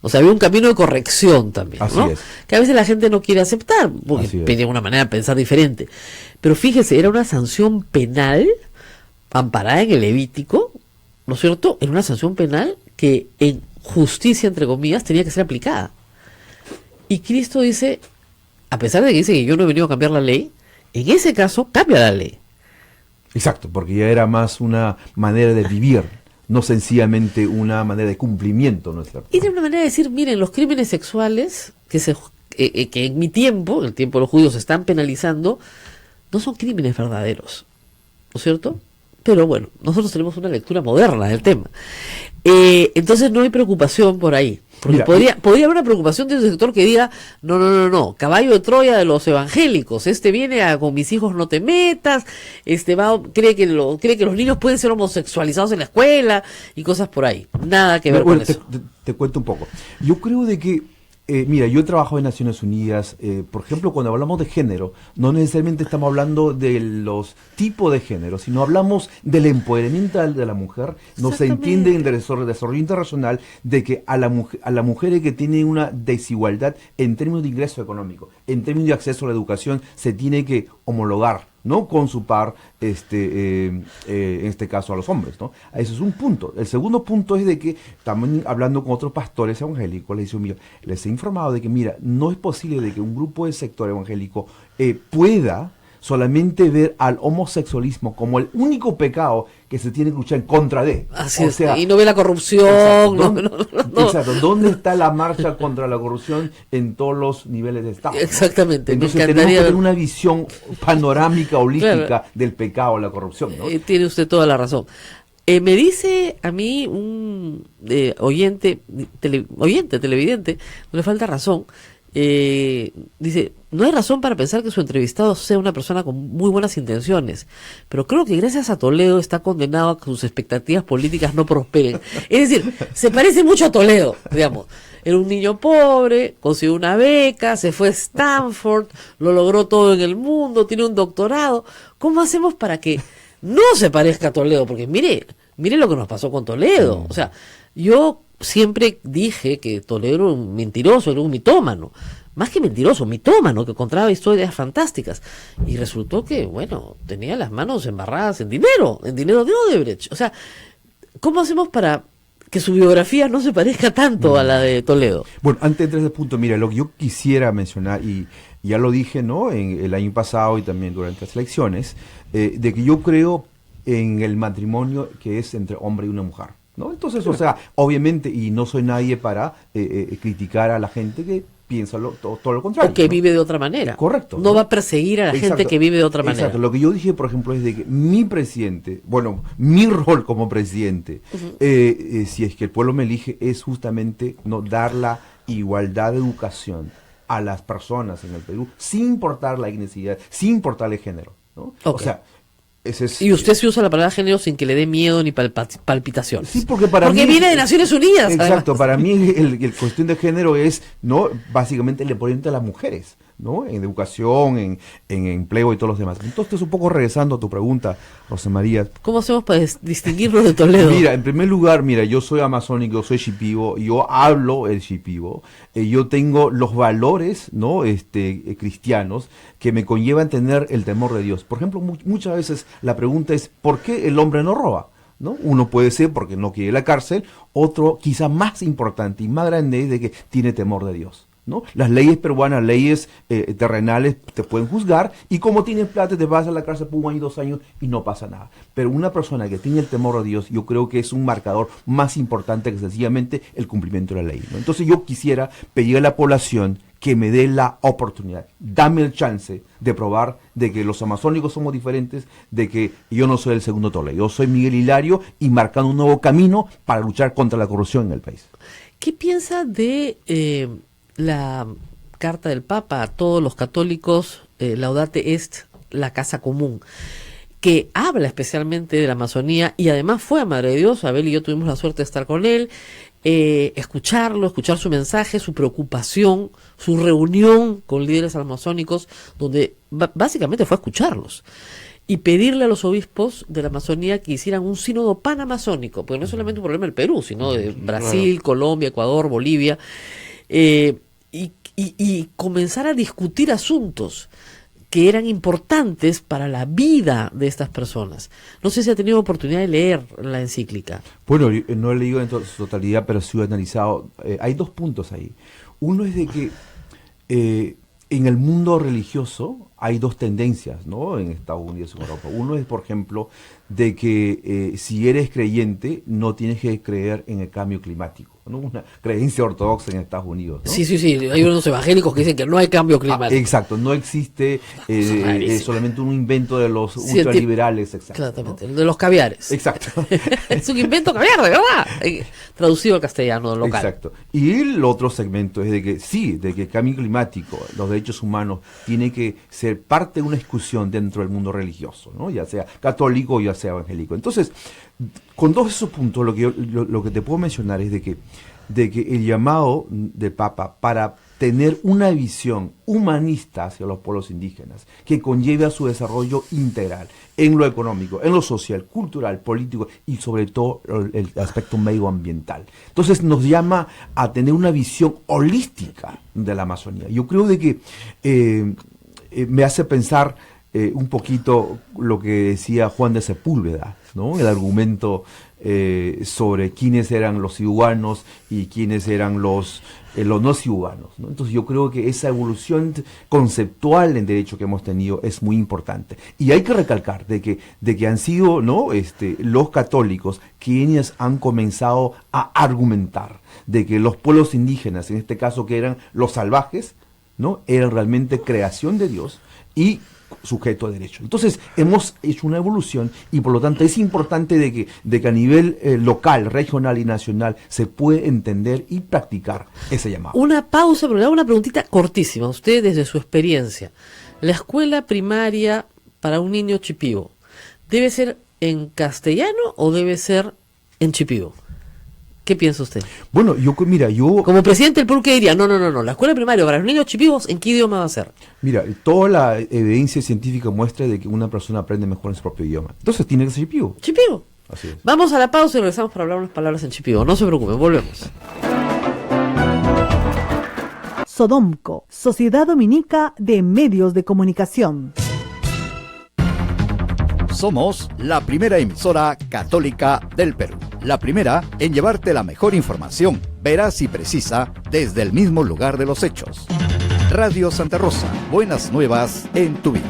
O sea, había un camino de corrección también, Así ¿no? es. Que a veces la gente no quiere aceptar, porque tiene una manera de pensar diferente. Pero fíjese, era una sanción penal amparada en el Levítico, ¿no es cierto? Era una sanción penal que en justicia, entre comillas, tenía que ser aplicada. Y Cristo dice, a pesar de que dice que yo no he venido a cambiar la ley, en ese caso cambia la ley. Exacto, porque ya era más una manera de vivir, no sencillamente una manera de cumplimiento, ¿no es cierto? Era una manera de decir, miren, los crímenes sexuales que en mi tiempo, el tiempo de los judíos, se están penalizando, no son crímenes verdaderos, ¿no es cierto? Pero bueno, nosotros tenemos una lectura moderna del tema. Entonces no hay preocupación por ahí. Porque podría haber una preocupación de un sector que diga, no, caballo de Troya de los evangélicos, viene con mis hijos no te metas, cree que los niños pueden ser homosexualizados en la escuela y cosas por ahí. Nada que ver con eso. Te cuento un poco. Yo creo de que mira, yo he trabajado en Naciones Unidas, por ejemplo, cuando hablamos de género, no necesariamente estamos hablando de los tipos de género, sino hablamos del empoderamiento de la mujer. No se entiende en el desarrollo internacional de que a las mujeres que tienen una desigualdad en términos de ingreso económico, en términos de acceso a la educación, se tiene que homologar, ¿no?, con su par, en este caso a los hombres, ¿no? Eso es un punto. El segundo punto es de que, también hablando con otros pastores evangélicos, les digo, mira, les he informado de que, mira, no es posible de que un grupo de sector evangélico pueda solamente ver al homosexualismo como el único pecado que se tiene que luchar en contra de. Así es, y no ve la corrupción. Exacto. ¿Dónde está la marcha contra la corrupción en todos los niveles de Estado? Exactamente. Entonces tenemos que tener una visión panorámica, holística del pecado, la corrupción, ¿no? Tiene usted toda la razón. Me dice a mí un oyente, televidente, no le falta razón, dice, no hay razón para pensar que su entrevistado sea una persona con muy buenas intenciones, pero creo que gracias a Toledo está condenado a que sus expectativas políticas no prosperen. Es decir, se parece mucho a Toledo, digamos. Era un niño pobre, consiguió una beca, se fue a Stanford, lo logró todo en el mundo, tiene un doctorado. ¿Cómo hacemos para que no se parezca a Toledo? Porque mire lo que nos pasó con Toledo. O sea, yo siempre dije que Toledo era un mentiroso, era un mitómano. Más que mentiroso, mitómano, que encontraba historias fantásticas. Y resultó que, bueno, tenía las manos embarradas en dinero de Odebrecht. O sea, ¿cómo hacemos para que su biografía no se parezca tanto a la de Toledo? Bueno, antes de entrar a ese punto, mira, lo que yo quisiera mencionar, y ya lo dije, ¿no?, en el año pasado y también durante las elecciones, de que yo creo en el matrimonio que es entre hombre y una mujer. ¿no? Entonces, o sea, obviamente, y no soy nadie para criticar a la gente que piensa todo lo contrario. O que vive de otra manera. Correcto. No va a perseguir a la gente que vive de otra manera. Exacto. Lo que yo dije, por ejemplo, es de que mi presidente, bueno, mi rol como presidente, si es que el pueblo me elige, es justamente no dar la igualdad de educación a las personas en el Perú, sin importar la etnicidad, sin importar el género, ¿no? Okay. O sea, y usted se usa la palabra género sin que le dé miedo ni palpitaciones. Sí, porque para mí viene de Naciones Unidas. Exacto, además. para mí el cuestión de género es, ¿no? Básicamente el oponente a las mujeres, ¿no? En educación, en empleo y todos los demás. Entonces, un poco regresando a tu pregunta, Rosa María. ¿Cómo hacemos para distinguirnos de Toledo? Mira, en primer lugar, yo soy amazónico, yo soy shipibo, yo hablo el shipibo, yo tengo los valores, ¿no? Cristianos que me conllevan tener el temor de Dios. Por ejemplo, muchas veces la pregunta es, ¿por qué el hombre no roba? ¿No? Uno puede ser porque no quiere la cárcel, otro quizá más importante y más grande es de que tiene temor de Dios, ¿no? Las leyes peruanas, leyes terrenales te pueden juzgar y como tienes plata te vas a la cárcel por 1 año, 2 años y no pasa nada. Pero una persona que tiene el temor de Dios, yo creo que es un marcador más importante que sencillamente el cumplimiento de la ley, ¿no? Entonces yo quisiera pedir a la población que me dé la oportunidad, dame el chance de probar de que los amazónicos somos diferentes, de que yo no soy el segundo Toledo, yo soy Miguel Hilario y marcando un nuevo camino para luchar contra la corrupción en el país. ¿Qué piensa de la carta del Papa a todos los católicos, Laudate Est, la casa común, que habla especialmente de la Amazonía y además fue a Madre de Dios? Abel y yo tuvimos la suerte de estar con él, escuchar su mensaje, su preocupación, su reunión con líderes amazónicos, donde básicamente fue a escucharlos y pedirle a los obispos de la Amazonía que hicieran un sínodo panamazónico, porque no es solamente un problema del Perú, sino de Brasil, Colombia, Ecuador, Bolivia, y comenzar a discutir asuntos que eran importantes para la vida de estas personas. No sé si ha tenido oportunidad de leer la encíclica. Bueno, no he leído en su totalidad, pero sí he analizado. Hay 2 puntos ahí. Uno es de que en el mundo religioso hay 2 tendencias, ¿no? En Estados Unidos y en Europa. Uno es, por ejemplo, de que si eres creyente no tienes que creer en el cambio climático, ¿no? Una creencia ortodoxa en Estados Unidos, ¿no? Sí, hay unos evangélicos que dicen que no hay cambio climático. Exacto, no existe solamente un invento de los ultraliberales. Exactamente, de los caviares. Exacto. Es un invento caviar, de verdad. Traducido al castellano local. Exacto. Y el otro segmento es de que de que el cambio climático, los derechos humanos, tiene que ser parte de una discusión dentro del mundo religioso, ¿no? Ya sea católico o ya sea evangélico. Entonces, con todos esos puntos, lo que te puedo mencionar es de que el llamado del Papa para tener una visión humanista hacia los pueblos indígenas, que conlleve a su desarrollo integral, en lo económico, en lo social, cultural, político y sobre todo el aspecto medioambiental. Entonces nos llama a tener una visión holística de la Amazonía. Yo creo de que me hace pensar un poquito lo que decía Juan de Sepúlveda, ¿no? El argumento sobre quiénes eran los ciudadanos y quiénes eran los no ciudadanos, ¿no? Entonces yo creo que esa evolución conceptual en derecho que hemos tenido es muy importante. Y hay que recalcar de que han sido, ¿no? Los católicos quienes han comenzado a argumentar de que los pueblos indígenas, en este caso que eran los salvajes, ¿no? Eran realmente creación de Dios y sujeto a derecho. Entonces hemos hecho una evolución y por lo tanto es importante de que a nivel local, regional y nacional se puede entender y practicar ese llamado. Una pausa, pero le hago una preguntita cortísima. Usted, desde su experiencia, la escuela primaria para un niño chipibo, ¿debe ser en castellano o debe ser en chipibo? ¿Qué piensa usted? Bueno, yo... Como presidente del Perú, ¿qué diría? No, la escuela primaria para los niños chipibos, ¿en qué idioma va a ser? Mira, toda la evidencia científica muestra de que una persona aprende mejor en su propio idioma. Entonces tiene que ser chipibo. Chipibo. Así es. Vamos a la pausa y regresamos para hablar unas palabras en chipibo. No se preocupen, volvemos. Sodomco, Sociedad Dominica de Medios de Comunicación. Somos la primera emisora católica del Perú. La primera en llevarte la mejor información, veraz y precisa, desde el mismo lugar de los hechos. Radio Santa Rosa, buenas nuevas en tu vida.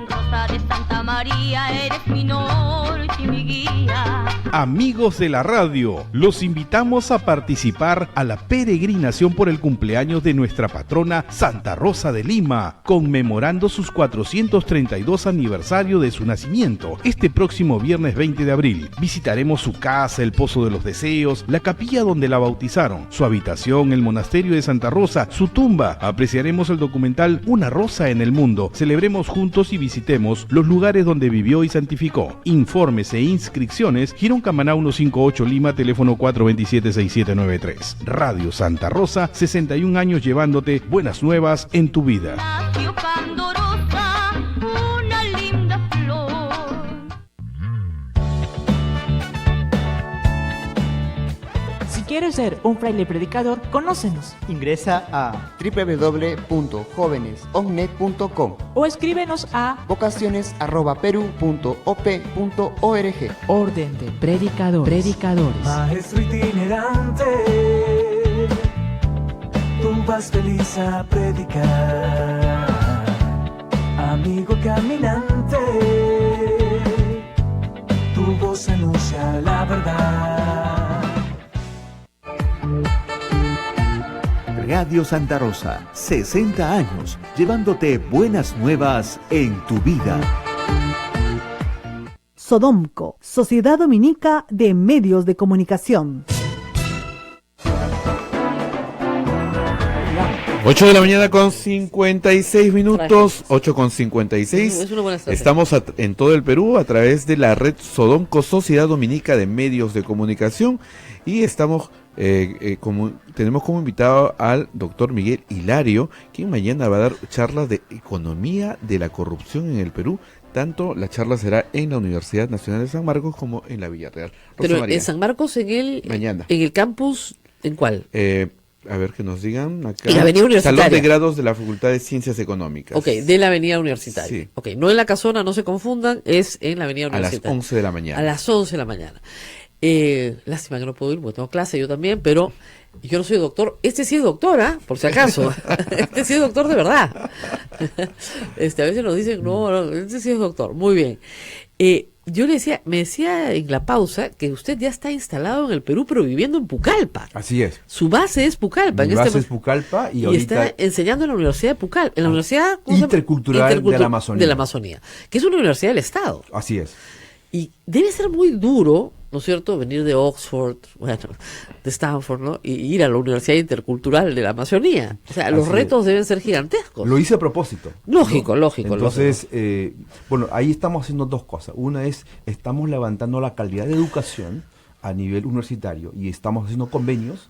Rosa de Santa María, eres mi norte y mi guía. Amigos de la radio, los invitamos a participar a la peregrinación por el cumpleaños de nuestra patrona Santa Rosa de Lima, conmemorando sus 432 aniversario de su nacimiento. Este próximo viernes 20 de abril visitaremos su casa, el Pozo de los Deseos, la capilla donde la bautizaron, su habitación, el monasterio de Santa Rosa, su tumba. Apreciaremos el documental Una Rosa en el Mundo. Celebremos juntos y visitemos los lugares donde vivió y santificó. Informes e inscripciones, Girón Camaná 158 Lima, teléfono 427-6793. Radio Santa Rosa, 61 años llevándote buenas nuevas en tu vida. Nació candorosa, una linda flor. Si quieres ser un fraile predicador, conócenos. Ingresa a www.jovenesognet.com O escríbenos a vocaciones@peru.op.org. Orden de Predicadores. Maestro itinerante, tú vas feliz a predicar. Amigo caminante, tu voz anuncia la verdad. Radio Santa Rosa, 60 años, llevándote buenas nuevas en tu vida. Sodomco, Sociedad Dominica de Medios de Comunicación. 8 de la mañana con 56 minutos, 8 con 56. Es una buena estrategia. Estamos en todo el Perú a través de la red Sodomco, Sociedad Dominica de Medios de Comunicación, y estamos tenemos como invitado al doctor Miguel Hilario, quien mañana va a dar charlas de economía de la corrupción en el Perú. Tanto la charla será en la Universidad Nacional de San Marcos como en la Villarreal. Pero en San Marcos, mañana. En el campus, ¿en cuál? A ver que nos digan acá. En la Avenida Universitaria. Salón de grados de la Facultad de Ciencias Económicas. Ok, de la Avenida Universitaria. Sí. Ok, no en la Casona, no se confundan, es en la Avenida Universitaria. A las 11 de la mañana. A las 11 de la mañana. Lástima que no puedo ir porque tengo clase yo también, pero yo no soy doctor. Este sí es doctor, por si acaso. Este sí es doctor de verdad. A veces nos dicen, no, este sí es doctor. Muy bien. Yo me decía en la pausa que usted ya está instalado en el Perú, pero viviendo en Pucallpa. Así es. Su base es Pucallpa. Mi base es Pucallpa y ahorita está enseñando en la Universidad de Pucallpa, en la Universidad Intercultural de la Amazonía. De la Amazonía, que es una universidad del Estado. Así es. Y debe ser muy duro, ¿no es cierto?, venir de Oxford, bueno, de Stanford, ¿no?, y ir a la Universidad Intercultural de la Amazonía. O sea, los retos deben ser gigantescos. Lo hice a propósito. Lógico, ¿no? lógico. Entonces, bueno, ahí estamos haciendo dos cosas. Una es, estamos levantando la calidad de educación a nivel universitario y estamos haciendo convenios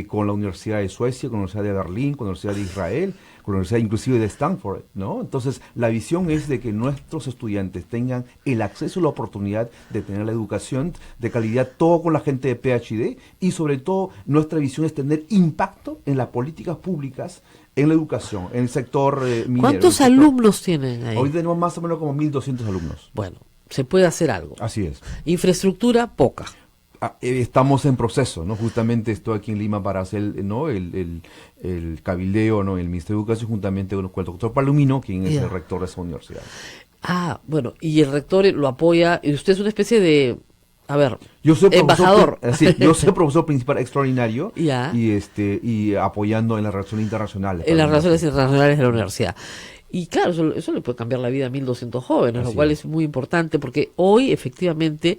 con la Universidad de Suecia, con la Universidad de Berlín, con la Universidad de Israel, con la Universidad inclusive de Stanford, ¿no? Entonces, la visión es de que nuestros estudiantes tengan el acceso y la oportunidad de tener la educación de calidad, todo con la gente de PhD, y sobre todo, nuestra visión es tener impacto en las políticas públicas, en la educación, en el sector minero. ¿Cuántos alumnos tienen ahí? Hoy tenemos más o menos como 1.200 alumnos. Bueno, se puede hacer algo. Así es. Infraestructura, poca. Estamos en proceso, ¿no? Justamente estoy aquí en Lima para hacer, ¿no?, el cabildeo, ¿no?, el Ministerio de Educación, juntamente con el doctor Palomino, quien es el rector de esa universidad. Bueno, y el rector lo apoya, y usted es una especie de, yo soy embajador. Yo soy profesor principal extraordinario ya. y apoyando en las relaciones internacionales. En las relaciones internacionales de la universidad. Y claro, eso le puede cambiar la vida a 1.200 jóvenes, lo cual es muy importante, porque hoy efectivamente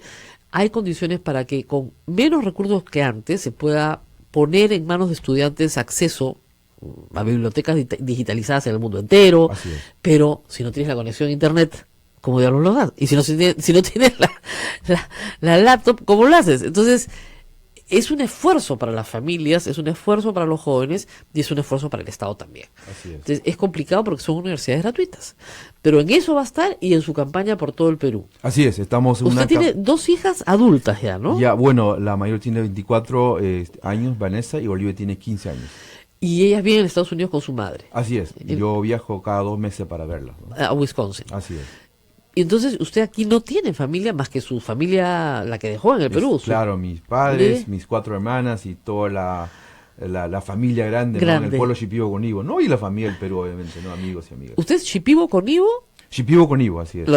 hay condiciones para que con menos recursos que antes se pueda poner en manos de estudiantes acceso a bibliotecas digitalizadas en el mundo entero, pero si no tienes la conexión a internet, ¿cómo diablos lo das? Y si no tienes la laptop, ¿cómo lo haces? Entonces, es un esfuerzo para las familias, es un esfuerzo para los jóvenes y es un esfuerzo para el Estado también. Así es. Entonces, es complicado porque son universidades gratuitas. Pero en eso va a estar y en su campaña por todo el Perú. Así es, estamos en Usted tiene 2 hijas adultas ya, ¿no? Ya, bueno, la mayor tiene 24 años, Vanessa, y Olivia tiene 15 años. Y ellas viven en Estados Unidos con su madre. Así es, yo viajo cada 2 meses para verlas, ¿no? A Wisconsin. Así es. Y entonces usted aquí no tiene familia más que su familia, la que dejó en el Perú. Claro, mis padres, mis 4 hermanas y toda la familia grande. ¿No? En el pueblo Shipibo con Ivo, ¿no? Y la familia del Perú, obviamente, ¿no? Amigos y amigas. ¿Usted es Shipibo con Ivo? Shipibo con Ivo, así es.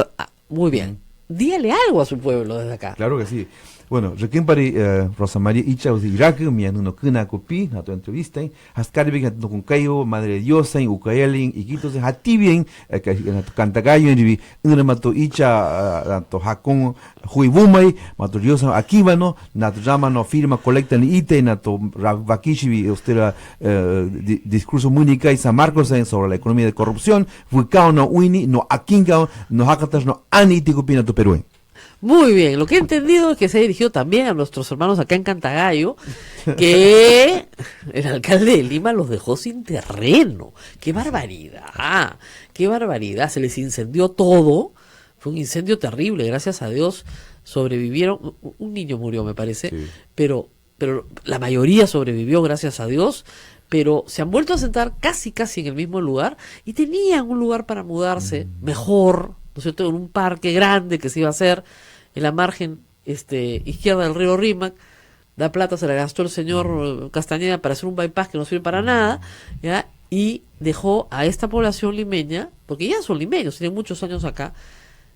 Muy bien. Dígale algo a su pueblo desde acá. Claro que sí. Bueno, requimpari Rosa María Icha Irak, mi anuno Kuna Copi, na tu entrevista, Hascarbi, no con Cayo, Madre de Dios, Ucayelin, y Quitos, Hatibien, que na tu Cantagayo, y Mato Icha, na tu Hakon, Huibumay, Mato Dios, Akibano, na tu Ramano, firma, colecta ni ite, na tu Vakishi, usted discurso múnica y San Marcos sobre la economía de corrupción, Fuicao no Wini, no Akingao, no Hakatas, no Anitikupi, na tu Perú. Muy bien, lo que he entendido es que se dirigió también a nuestros hermanos acá en Cantagallo, que el alcalde de Lima los dejó sin terreno. ¡Qué barbaridad! ¡Qué barbaridad! Se les incendió todo. Fue un incendio terrible, gracias a Dios sobrevivieron. Un niño murió, me parece, sí. pero la mayoría sobrevivió, gracias a Dios. Pero se han vuelto a sentar casi en el mismo lugar y tenían un lugar para mudarse mejor, ¿no es cierto?, en un parque grande que se iba a hacer en la margen izquierda del río Rímac. La plata se la gastó el señor Castañeda para hacer un bypass que no sirve para nada, ¿ya? Y dejó a esta población limeña, porque ya son limeños, tienen muchos años acá,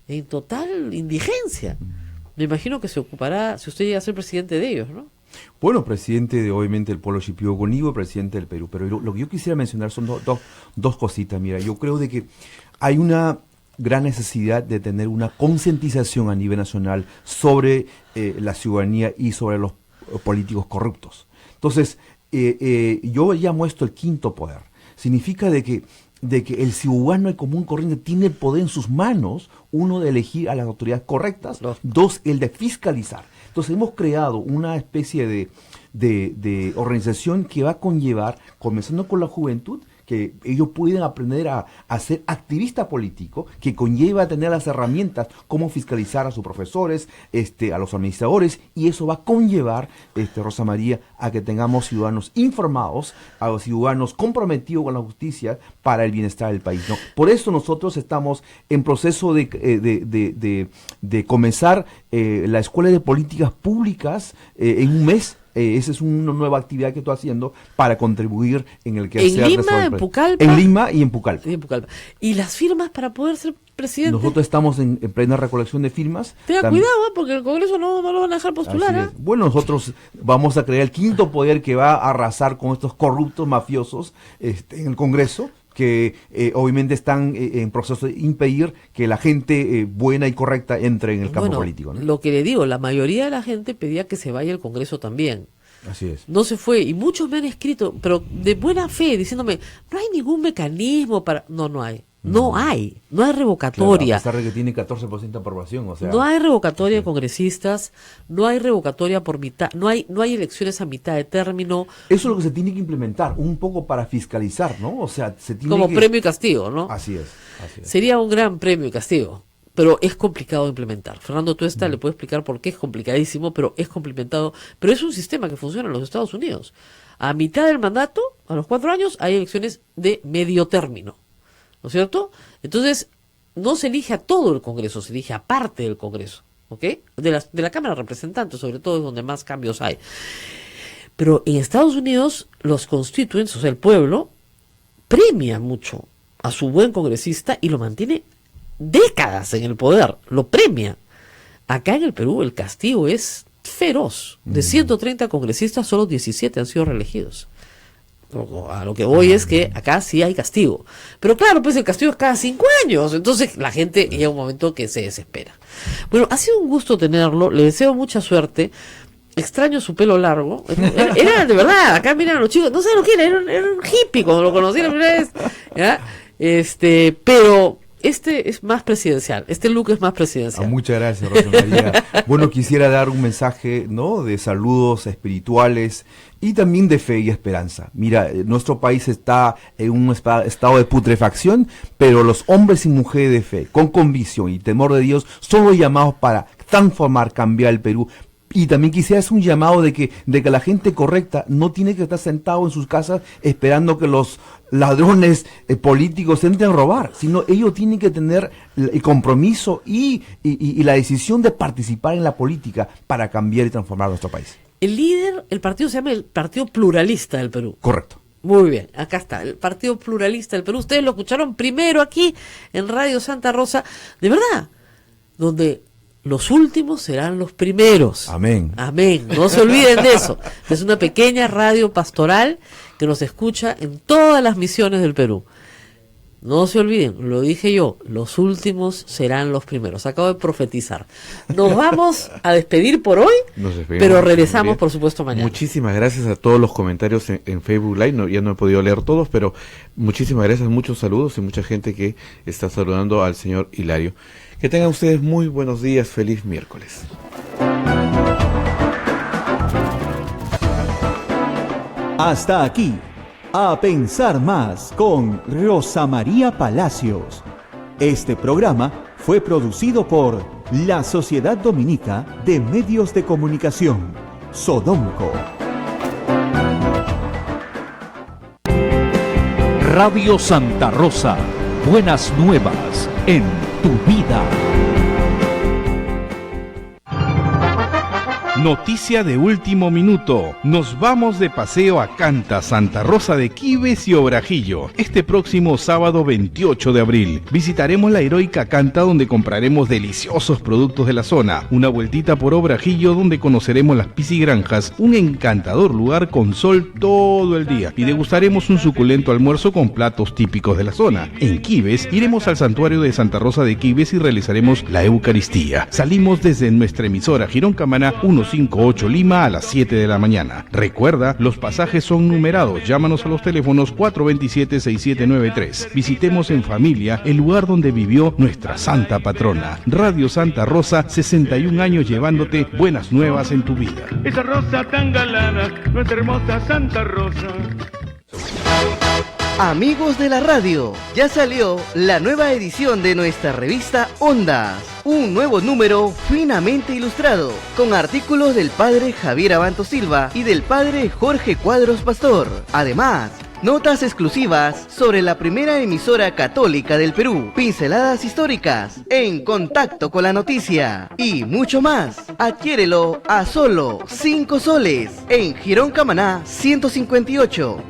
en total indigencia. Me imagino que se ocupará, si usted llega a ser presidente de ellos, ¿no? Bueno, presidente de, obviamente, el Pueblo Shipibo Gonivo, presidente del Perú. Pero lo que yo quisiera mencionar son dos cositas. Mira, yo creo de que hay una gran necesidad de tener una concientización a nivel nacional sobre la ciudadanía y sobre los políticos corruptos. Entonces, yo llamo esto el quinto poder. Significa de que el ciudadano, el común corriente, tiene el poder en sus manos, uno, de elegir a las autoridades correctas, dos, el de fiscalizar. Entonces hemos creado una especie de organización que va a conllevar, comenzando con la juventud, que ellos pueden aprender a ser activista político, que conlleva a tener las herramientas como fiscalizar a sus profesores, a los administradores, y eso va a conllevar, Rosa María, a que tengamos ciudadanos informados, a los ciudadanos comprometidos con la justicia para el bienestar del país, ¿no? Por eso nosotros estamos en proceso de comenzar la Escuela de Políticas Públicas en un mes. Esa es una nueva actividad que estoy haciendo para contribuir en el que ¿En Lima, en Pucallpa? En Lima y en Pucallpa. ¿Y las firmas para poder ser presidente? Nosotros estamos en plena recolección de firmas. Tenga cuidado, porque el Congreso no lo van a dejar postular. Bueno, nosotros vamos a crear el quinto poder que va a arrasar con estos corruptos mafiosos en el Congreso, que obviamente están en proceso de impedir que la gente buena y correcta entre en el campo político, ¿no? Lo que le digo, la mayoría de la gente pedía que se vaya el Congreso también. Así es. No se fue, y muchos me han escrito, pero de buena fe, diciéndome, no hay ningún mecanismo para... No hay. No hay revocatoria. Claro, a pesar de que tiene 14% de aprobación, o sea... No hay revocatoria de congresistas, no hay revocatoria por mitad, no hay elecciones a mitad de término. Eso es lo que se tiene que implementar, un poco para fiscalizar, ¿no? O sea, se tiene como premio y castigo, ¿no? Así es. Sería un gran premio y castigo, pero es complicado de implementar. Fernando Tuesta le puede explicar por qué es complicadísimo, pero es complicado. Pero es un sistema que funciona en los Estados Unidos. A mitad del mandato, a los 4 años, hay elecciones de medio término, ¿no es cierto? Entonces, no se elige a todo el Congreso, se elige a parte del Congreso, ¿ok? De la Cámara de Representantes, sobre todo, es donde más cambios hay. Pero en Estados Unidos, los constituents, o sea, el pueblo, premia mucho a su buen congresista y lo mantiene décadas en el poder, lo premia. Acá en el Perú el castigo es feroz. De 130 congresistas, solo 17 han sido reelegidos. A lo que voy es que acá sí hay castigo. Pero claro, pues el castigo es cada 5 años. Entonces la gente llega un momento que se desespera. Bueno, ha sido un gusto tenerlo. Le deseo mucha suerte. Extraño su pelo largo. Era de verdad, acá miran a los chicos. No sé lo que era un hippie cuando lo conocí la primera vez. ¿Ya? Pero este es más presidencial. Este look es más presidencial. Muchas gracias, Rosa María. Bueno, quisiera dar un mensaje, ¿no?, de saludos espirituales y también de fe y esperanza. Mira, nuestro país está en un estado de putrefacción, pero los hombres y mujeres de fe, con convicción y temor de Dios, son los llamados para transformar, cambiar el Perú. Y también quisiera hacer un llamado de que la gente correcta no tiene que estar sentado en sus casas esperando que los ladrones políticos entren a robar, sino ellos tienen que tener el compromiso y la decisión de participar en la política para cambiar y transformar nuestro país. El partido se llama el Partido Pluralista del Perú. Correcto. Muy bien, acá está, el Partido Pluralista del Perú. Ustedes lo escucharon primero aquí en Radio Santa Rosa, de verdad, donde los últimos serán los primeros. Amén. Amén. No se olviden de eso. Es una pequeña radio pastoral que nos escucha en todas las misiones del Perú. No se olviden, lo dije yo, los últimos serán los primeros. Acabo de profetizar. Nos vamos a despedir por hoy, pero regresamos, por supuesto, mañana. Muchísimas gracias a todos los comentarios en Facebook Live. Ya no he podido leer todos, pero muchísimas gracias, muchos saludos y mucha gente que está saludando al señor Hilario. Que tengan ustedes muy buenos días, feliz miércoles. Hasta aquí, A Pensar Más con Rosa María Palacios. Este programa fue producido por la Sociedad Dominica de Medios de Comunicación, Sodomco. Radio Santa Rosa, buenas nuevas en tu vida. Noticia de último minuto. Nos vamos de paseo a Canta, Santa Rosa de Quibes y Obrajillo. Este próximo sábado 28 de abril. Visitaremos la heroica Canta, donde compraremos deliciosos productos de la zona. Una vueltita por Obrajillo, donde conoceremos las piscigranjas, un encantador lugar con sol todo el día. Y degustaremos un suculento almuerzo con platos típicos de la zona. En Quibes, iremos al santuario de Santa Rosa de Quibes y realizaremos la Eucaristía. Salimos desde nuestra emisora Girón Camaná 158 Lima a las 7 de la mañana. Recuerda, los pasajes son numerados. Llámanos a los teléfonos 427-6793. Visitemos en familia el lugar donde vivió nuestra santa patrona. Radio Santa Rosa, 61 años llevándote buenas nuevas en tu vida. Esa rosa tan galana, nuestra hermosa Santa Rosa. Amigos de la radio, ya salió la nueva edición de nuestra revista Ondas. Un nuevo número finamente ilustrado, con artículos del padre Javier Abanto Silva y del padre Jorge Cuadros Pastor. Además, notas exclusivas sobre la primera emisora católica del Perú, pinceladas históricas, en contacto con la noticia y mucho más. Adquiérelo a solo 5 soles en Girón Camaná 158.